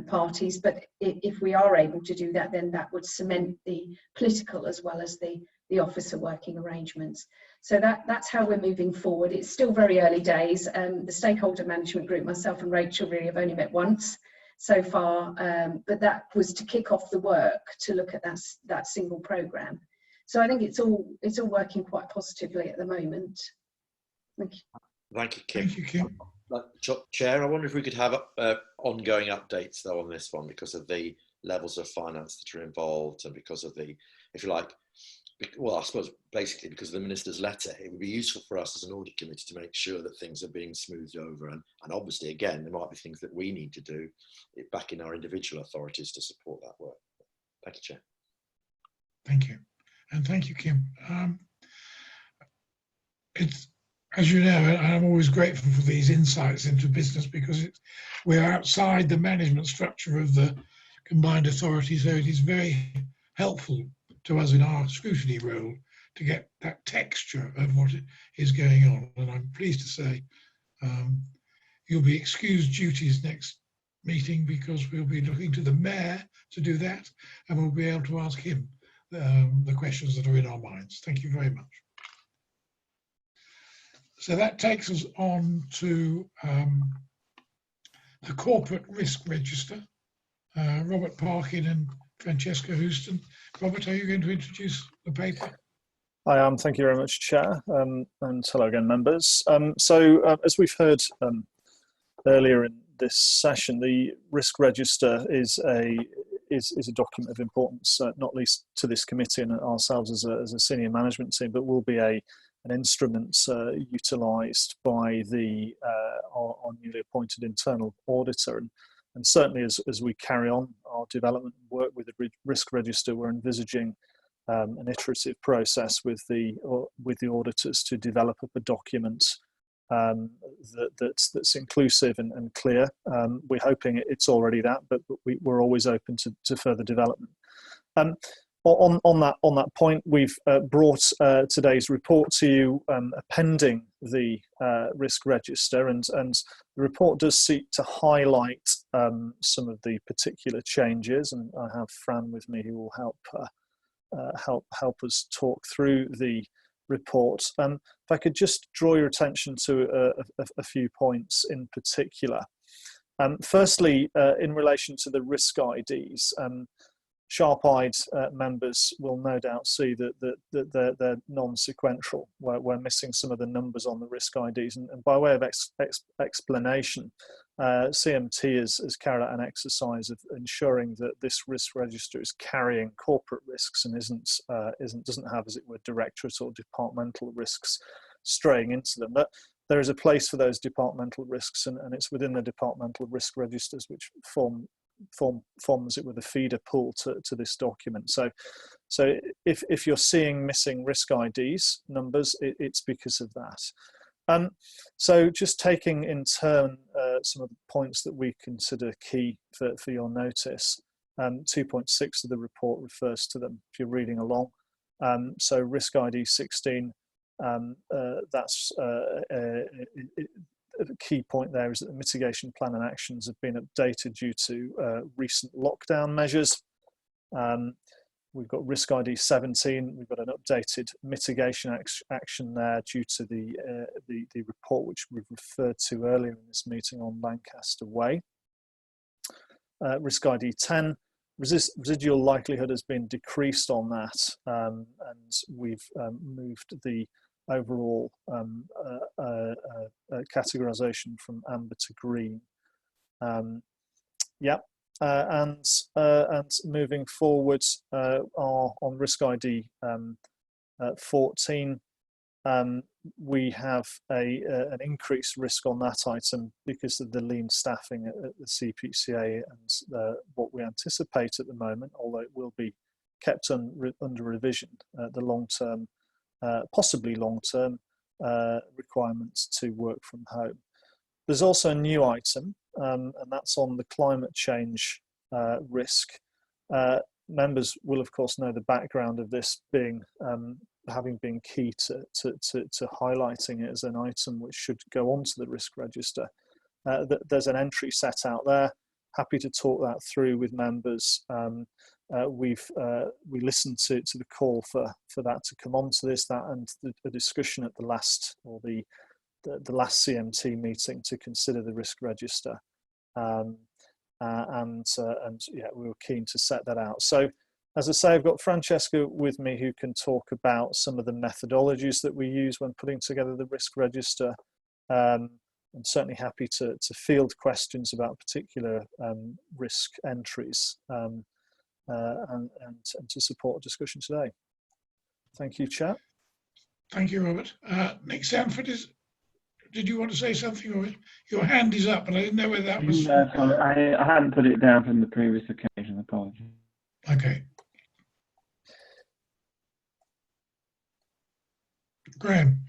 parties, but if we are able to do that, then that would cement the political as well as the officer working arrangements. So that's how we're moving forward. It's still very early days. The stakeholder management group, myself and Rachel, really have only met once so far, but that was to kick off the work to look at that single programme. So I think it's all working quite positively at the moment. Thank you. Thank you, Kim. Thank you, Kim. Chair, I wonder if we could have ongoing updates though on this one, because of the levels of finance that are involved, and because of the, if you like, well, I suppose basically because of the Minister's letter, it would be useful for us as an audit committee to make sure that things are being smoothed over. And obviously, again, there might be things that we need to do back in our individual authorities to support that work. Thank you, Chair. Thank you. And thank you, Kim. It's, as you know, I'm always grateful for these insights into business, because we're outside the management structure of the combined authority, so it is very helpful to us in our scrutiny role to get that texture of what is going on. And I'm pleased to say you'll be excused duties next meeting, because we'll be looking to the mayor to do that, and we'll be able to ask him the questions that are in our minds. Thank you very much. So that takes us on to the corporate risk register. Robert Parkin and Francesca Houston. Robert, are you going to introduce the paper? I am. Thank you very much, Chair, and hello again, members. As we've heard earlier in this session, the risk register is a document of importance, not least to this committee and ourselves as a senior management team, but will be an instrument utilised by our newly appointed internal auditor. And certainly as we carry on our development work with the risk register, we're envisaging an iterative process with the auditors to develop up a document that's inclusive and clear. We're hoping it's already that, but we're always open to further development. On that point, we've brought today's report to you appending the risk register, and the report does seek to highlight some of the particular changes, and I have Fran with me who will help us talk through the report. If I could just draw your attention to a few points in particular. Firstly, in relation to the risk IDs, sharp-eyed members will no doubt see that they're non-sequential. We're missing some of the numbers on the risk IDs, and by way of explanation, CMT has carried out an exercise of ensuring that this risk register is carrying corporate risks and doesn't have, as it were, directorate or departmental risks straying into them. But there is a place for those departmental risks, and it's within the departmental risk registers which forms it with a feeder pool to this document. So if you're seeing missing risk IDs numbers, it's because of that. So just taking in turn some of the points that we consider key for your notice. 2.6 of the report refers to them if you're reading along. So risk ID 16, that's the key point there is that the mitigation plan and actions have been updated due to recent lockdown measures. We've got risk ID 17. We've got an updated mitigation action there due to the report which we've referred to earlier in this meeting on Lancaster Way. Risk ID 10. Residual likelihood has been decreased on that, and we've moved the overall categorisation from amber to green. And moving forward on risk ID 14, we have an increased risk on that item because of the lean staffing at the CPCA and what we anticipate at the moment, although it will be kept under revision, the long-term, possibly long-term requirements to work from home. There's also a new item, and that's on the climate change risk. Members will of course know the background of this being having been key to highlighting it as an item which should go onto the risk register. There's an entry set out there. Happy to talk that through with members. We listened to the call for that to come onto this, and the discussion at the last CMT meeting to consider the risk register, and yeah, we were keen to set that out. So, as I say, I've got Francesca with me who can talk about some of the methodologies that we use when putting together the risk register. I'm certainly happy to field questions about particular risk entries and to support a discussion today. Thank you, Chair. Thank you, Robert. Nick Sanford, did you want to say something? Or your hand is up, and I didn't know whether that was... No, sorry, I hadn't put it down from the previous occasion, apologies. Okay. Graham.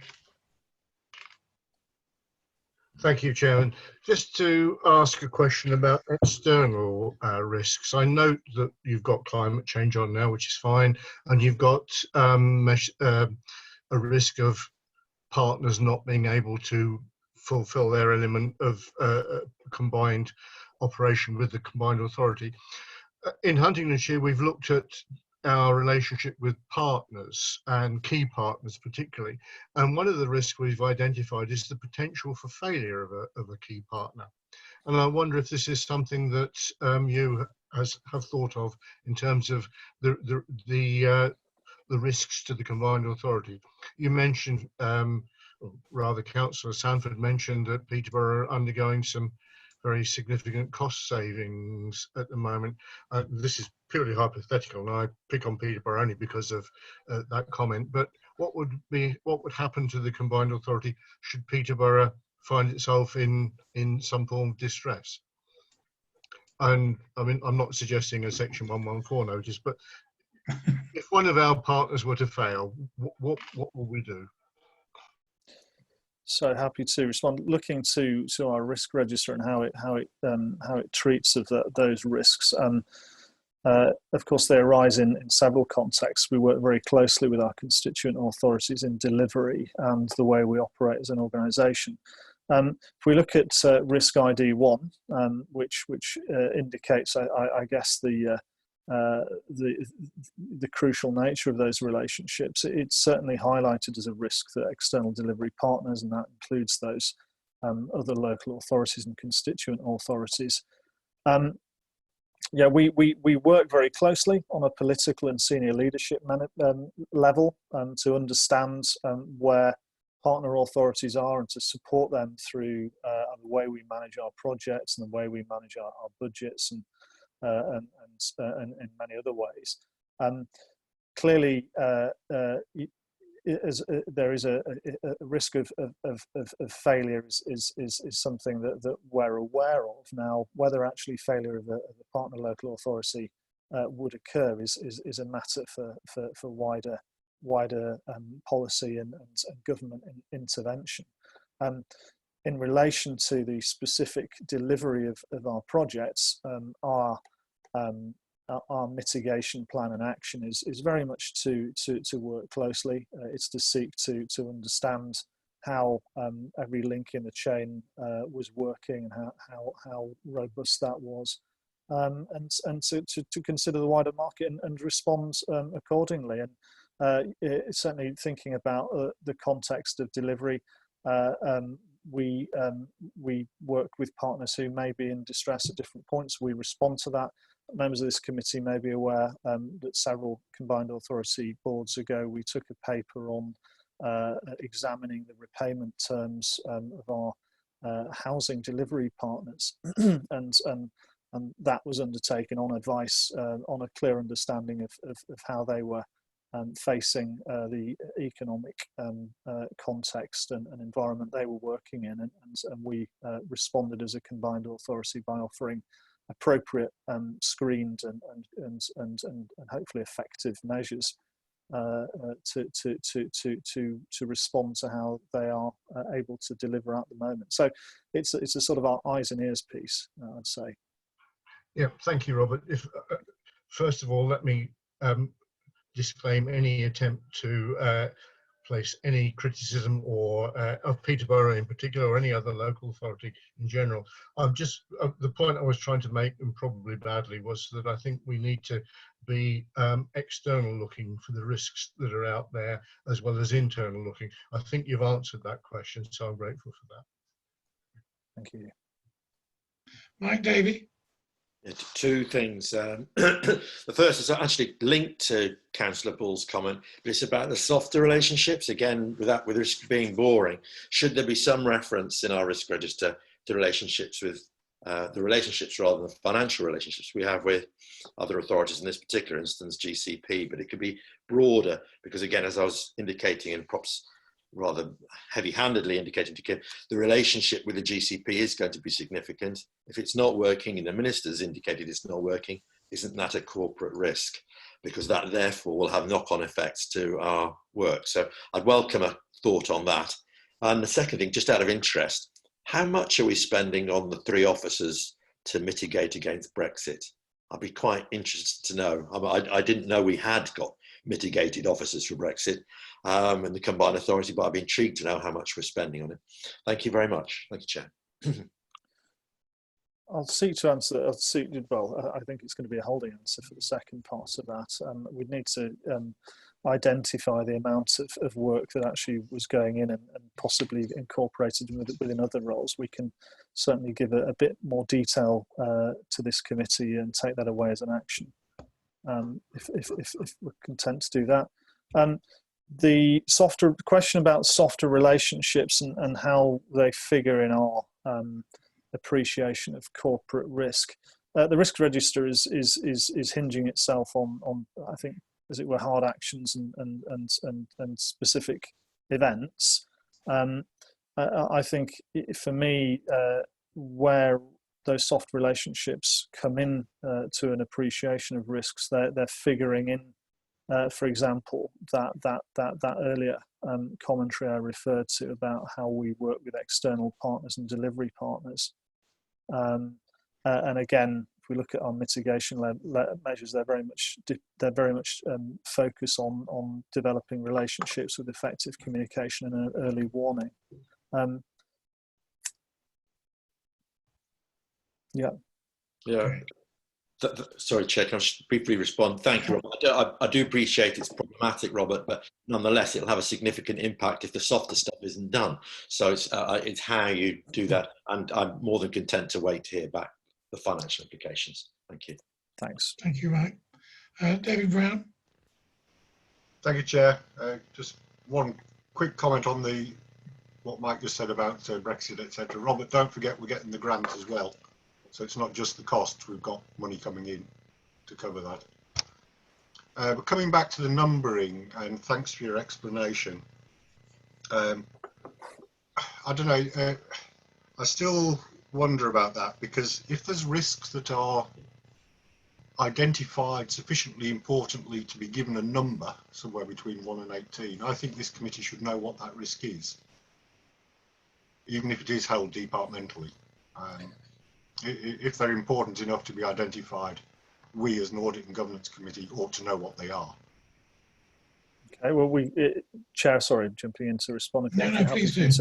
Thank you, Chairman. Just to ask a question about external risks. I note that you've got climate change on now, which is fine, and you've got a risk of partners not being able to fulfil their element of combined operation with the combined authority. In Huntingdonshire, we've looked at our relationship with partners and key partners particularly, and one of the risks we've identified is the potential for failure of a key partner. And I wonder if this is something that you have thought of in terms of the risks to the combined authority. You mentioned, or rather Councillor Sanford mentioned, that Peterborough are undergoing some very significant cost savings at the moment. This is purely hypothetical, and I pick on Peterborough only because of that comment. But what would happen to the combined authority should Peterborough find itself in some form of distress? And I mean, I'm not suggesting a Section 114 notice, but if one of our partners were to fail, what will we do? So happy to respond. Looking to our risk register and how it treats of those risks. Of course, they arise in several contexts. We work very closely with our constituent authorities in delivery and the way we operate as an organisation. If we look at Risk ID 1, which indicates, I guess, the crucial nature of those relationships, it's certainly highlighted as a risk that external delivery partners, and that includes those other local authorities and constituent authorities. Yeah, we work very closely on a political and senior leadership level to understand where partner authorities are and to support them through the way we manage our projects and the way we manage our budgets and in many other ways. Clearly, there is a risk of failure is something that we're aware of. Now, whether actually failure of a partner local authority would occur is a matter for wider policy and government intervention. In relation to the specific delivery of our projects, our mitigation plan and action is very much to work closely. It's to seek to understand how every link in the chain was working and how robust that was, and to consider the wider market and respond accordingly. And certainly thinking about the context of delivery, we work with partners who may be in distress at different points. We respond to that. Members of this committee may be aware that several combined authority boards ago we took a paper on examining the repayment terms of our housing delivery partners, and that was undertaken on advice, on a clear understanding of how they were facing the economic context and environment they were working in, and we responded as a combined authority by offering appropriate screened and hopefully effective measures to respond to how they are able to deliver at the moment. So it's a sort of our eyes and ears piece, I'd say. Yeah, thank you, Robert. If first of all, let me disclaim any attempt to place any criticism or of Peterborough in particular, or any other local authority in general. Just the point I was trying to make, and probably badly, was that I think we need to be external looking for the risks that are out there, as well as internal looking. I think you've answered that question, so I'm grateful for that. Thank you. Mike Davey. Two things. The first is actually linked to Councillor Bull's comment, but it's about the softer relationships. Again, with risk being boring, should there be some reference in our risk register to relationships with the relationships rather than financial relationships we have with other authorities, in this particular instance GCP, but it could be broader, because again, as I was indicating in props, rather heavy-handedly indicating to Kim, the relationship with the GCP is going to be significant. If it's not working, and the minister's indicated it's not working, isn't that a corporate risk? Because that therefore will have knock-on effects to our work. So I'd welcome a thought on that. And the second thing, just out of interest, how much are we spending on the 3 officers to mitigate against Brexit? I'd be quite interested to know. I didn't know we had got mitigated officers for Brexit and the combined authority, but I'd be intrigued to know how much we're spending on it. Thank you very much. Thank you, Chair. I'll seek to answer. Well, I think it's going to be a holding answer for the second part of that. We'd need to identify the amount of work that actually was going in and possibly incorporated within other roles. We can certainly give a bit more detail to this committee and take that away as an action, if we're content to do that. The question about softer relationships and how they figure in our appreciation of corporate risk. The risk register is hinging itself on I think, as it were, hard actions and specific events. I think for me, where those soft relationships come in to an appreciation of risks, they're figuring in, for example, that earlier commentary I referred to about how we work with external partners and delivery partners. And again, if we look at our mitigation measures, they're very much focused on developing relationships with effective communication and early warning. Yeah. Sorry, Chair, can I just briefly respond? Thank you, Robert. I do appreciate it's problematic, Robert, but nonetheless, it'll have a significant impact if the softer stuff isn't done. So it's how you do that, and I'm more than content to wait to hear back the financial implications. Thank you. Thanks. Thank you, Mike. David Brown. Thank you, Chair. Just one quick comment on what Mike just said about Brexit, etc. Robert, don't forget we're getting the grant as well. So it's not just the cost, we've got money coming in to cover that. But coming back to the numbering, and thanks for your explanation. I don't know, I still wonder about that, because if there's risks that are identified sufficiently importantly to be given a number, somewhere between 1 and 18, I think this committee should know what that risk is, even if it is held departmentally. If they're important enough to be identified, we as an Audit and Governance Committee ought to know what they are. Okay, well, Chair, sorry, jumping in to respond. No, please do.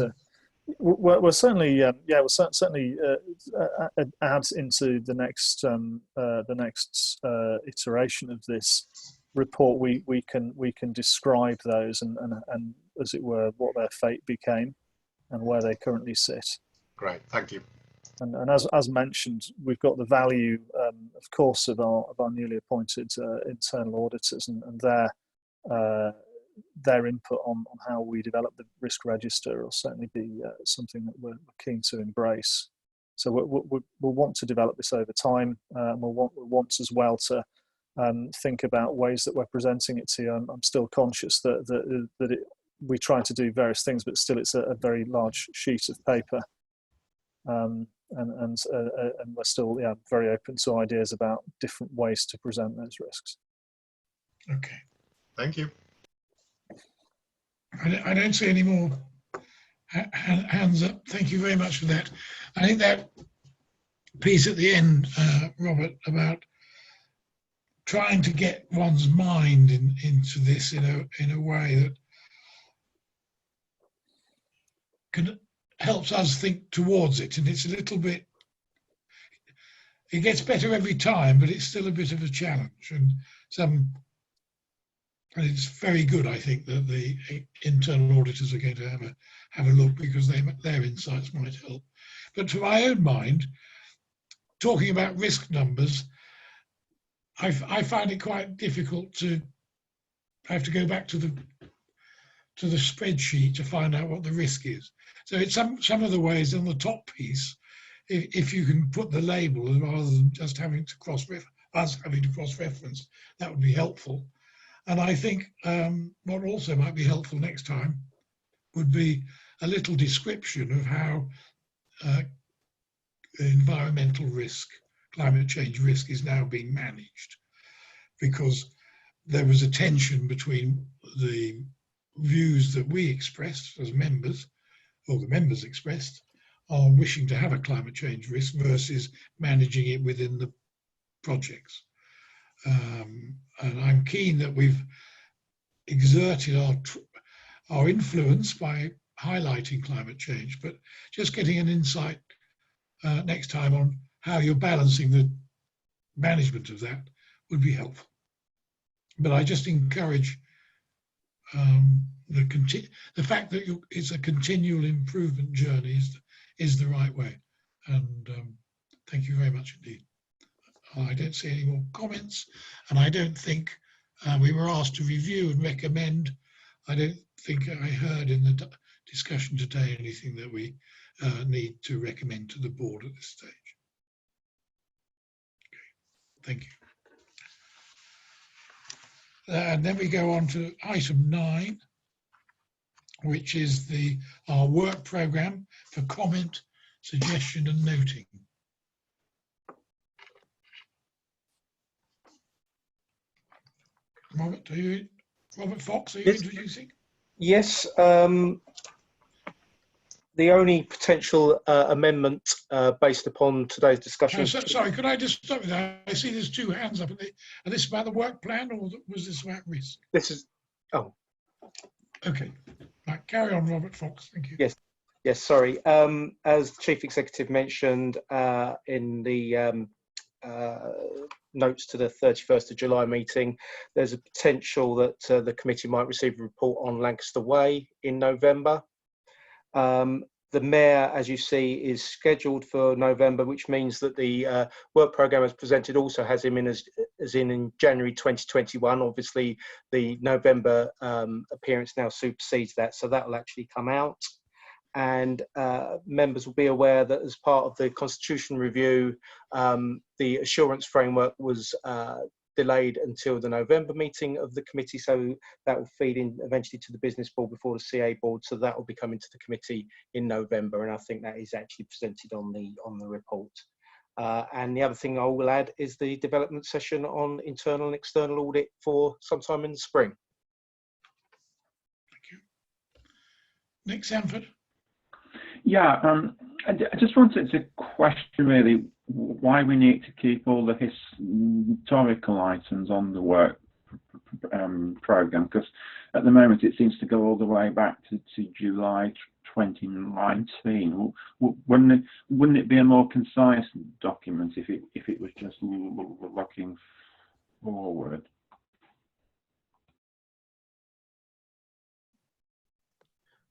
We'll certainly, we'll certainly add into the next iteration of this report. We can describe those and as it were, what their fate became and where they currently sit. Great, thank you. And as mentioned, we've got the value, of course, of our newly appointed internal auditors and their input on how we develop the risk register will certainly be something that we're keen to embrace. So we'll want to develop this over time. We'll want as well to think about ways that we're presenting it to you. I'm still conscious that we try to do various things, but still it's a very large sheet of paper. And we're still very open to ideas about different ways to present those risks. Okay. Thank you. I don't see any more hands up. Thank you very much for that. I think that piece at the end, Robert, about trying to get one's mind into this in a way that helps us think towards it, and it's a little bit, it gets better every time, but it's still a bit of a challenge, and it's very good, I think, that the internal auditors are going to have a look, because their insights might help. But to my own mind, talking about risk numbers, I find it quite difficult to have to go back to the spreadsheet to find out what the risk is. So it's some of the ways on the top piece, if you can put the label rather than just having to cross-reference, that would be helpful. And I think what also might be helpful next time would be a little description of how environmental risk, climate change risk is now being managed, because there was a tension between the views that we expressed as members, or the members expressed, on wishing to have a climate change risk versus managing it within the projects. And I'm keen that we've exerted our influence by highlighting climate change, but just getting an insight next time on how you're balancing the management of that would be helpful. But I just encourage the fact that it's a continual improvement journey is the right way. And thank you very much indeed. I don't see any more comments, and I don't think we were asked to review and recommend. I don't think I heard in the discussion today anything that we need to recommend to the board at this stage. Okay, thank you. And then we go on to item 9, which is our work programme for comment, suggestion and noting. Robert Fox, are you introducing? Yes. The only potential amendment based upon today's discussion. Sorry, could I just stop with that? I see there's 2 hands up. Are this about the work plan, or was this about risk? This is. Oh. Okay. Right, carry on, Robert Fox. Thank you. Yes. Yes. Sorry. As Chief Executive mentioned in the notes to the 31st of July meeting, there's a potential that the committee might receive a report on Lancaster Way in November. The Mayor, as you see, is scheduled for November, which means that the work programme as presented also has him in as in January 2021. Obviously, the November appearance now supersedes that, so that will actually come out. And members will be aware that as part of the constitution review, the assurance framework was delayed until the November meeting of the committee, so that will feed in eventually to the business board before the CA board, so that will be coming to the committee in November, and I think that is actually presented on the report. And the other thing I will add is the development session on internal and external audit for sometime in the spring. Thank you. Nick Sanford. Yeah, I just wanted to question really why we need to keep all the historical items on the work programme, because at the moment it seems to go all the way back to July 2019. Wouldn't it be a more concise document if it was just looking forward?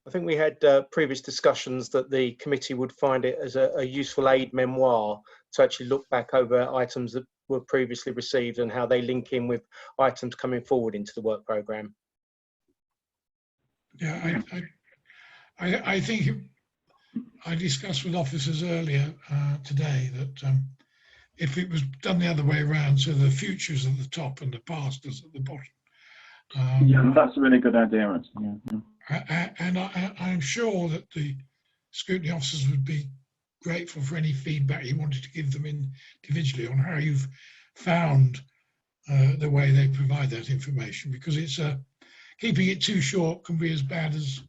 I think we had previous discussions that the committee would find it as a useful aid memoir to actually look back over items that were previously received and how they link in with items coming forward into the work programme. Yeah, I think I discussed with officers earlier today that if it was done the other way around, so the future's at the top and the past is at the bottom. Yeah, that's a really good idea. Yeah. And I'm sure that the scrutiny officers would be grateful for any feedback you wanted to give them individually on how you've found the way they provide that information, because it's keeping it too short can be as bad as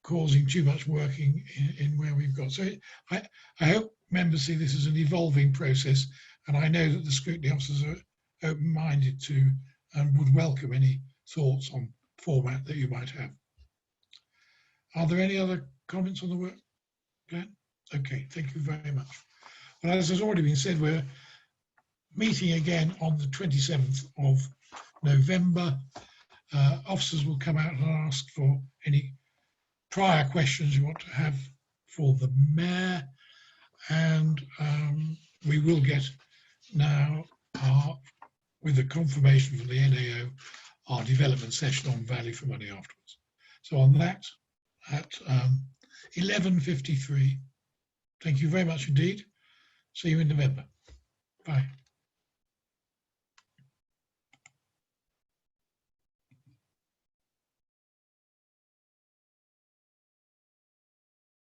causing too much working in where we've got. So I hope members see this as an evolving process, and I know that the scrutiny officers are open-minded to and would welcome any thoughts on format that you might have. Are there any other comments on the work plan? Okay, thank you very much. Well, as has already been said, we're meeting again on the 27th of November. Officers will come out and ask for any prior questions you want to have for the Mayor, and we will get now with the confirmation from the NAO our development session on value for money afterwards. So on that, at 11:53, thank you very much indeed. See you in November. Bye.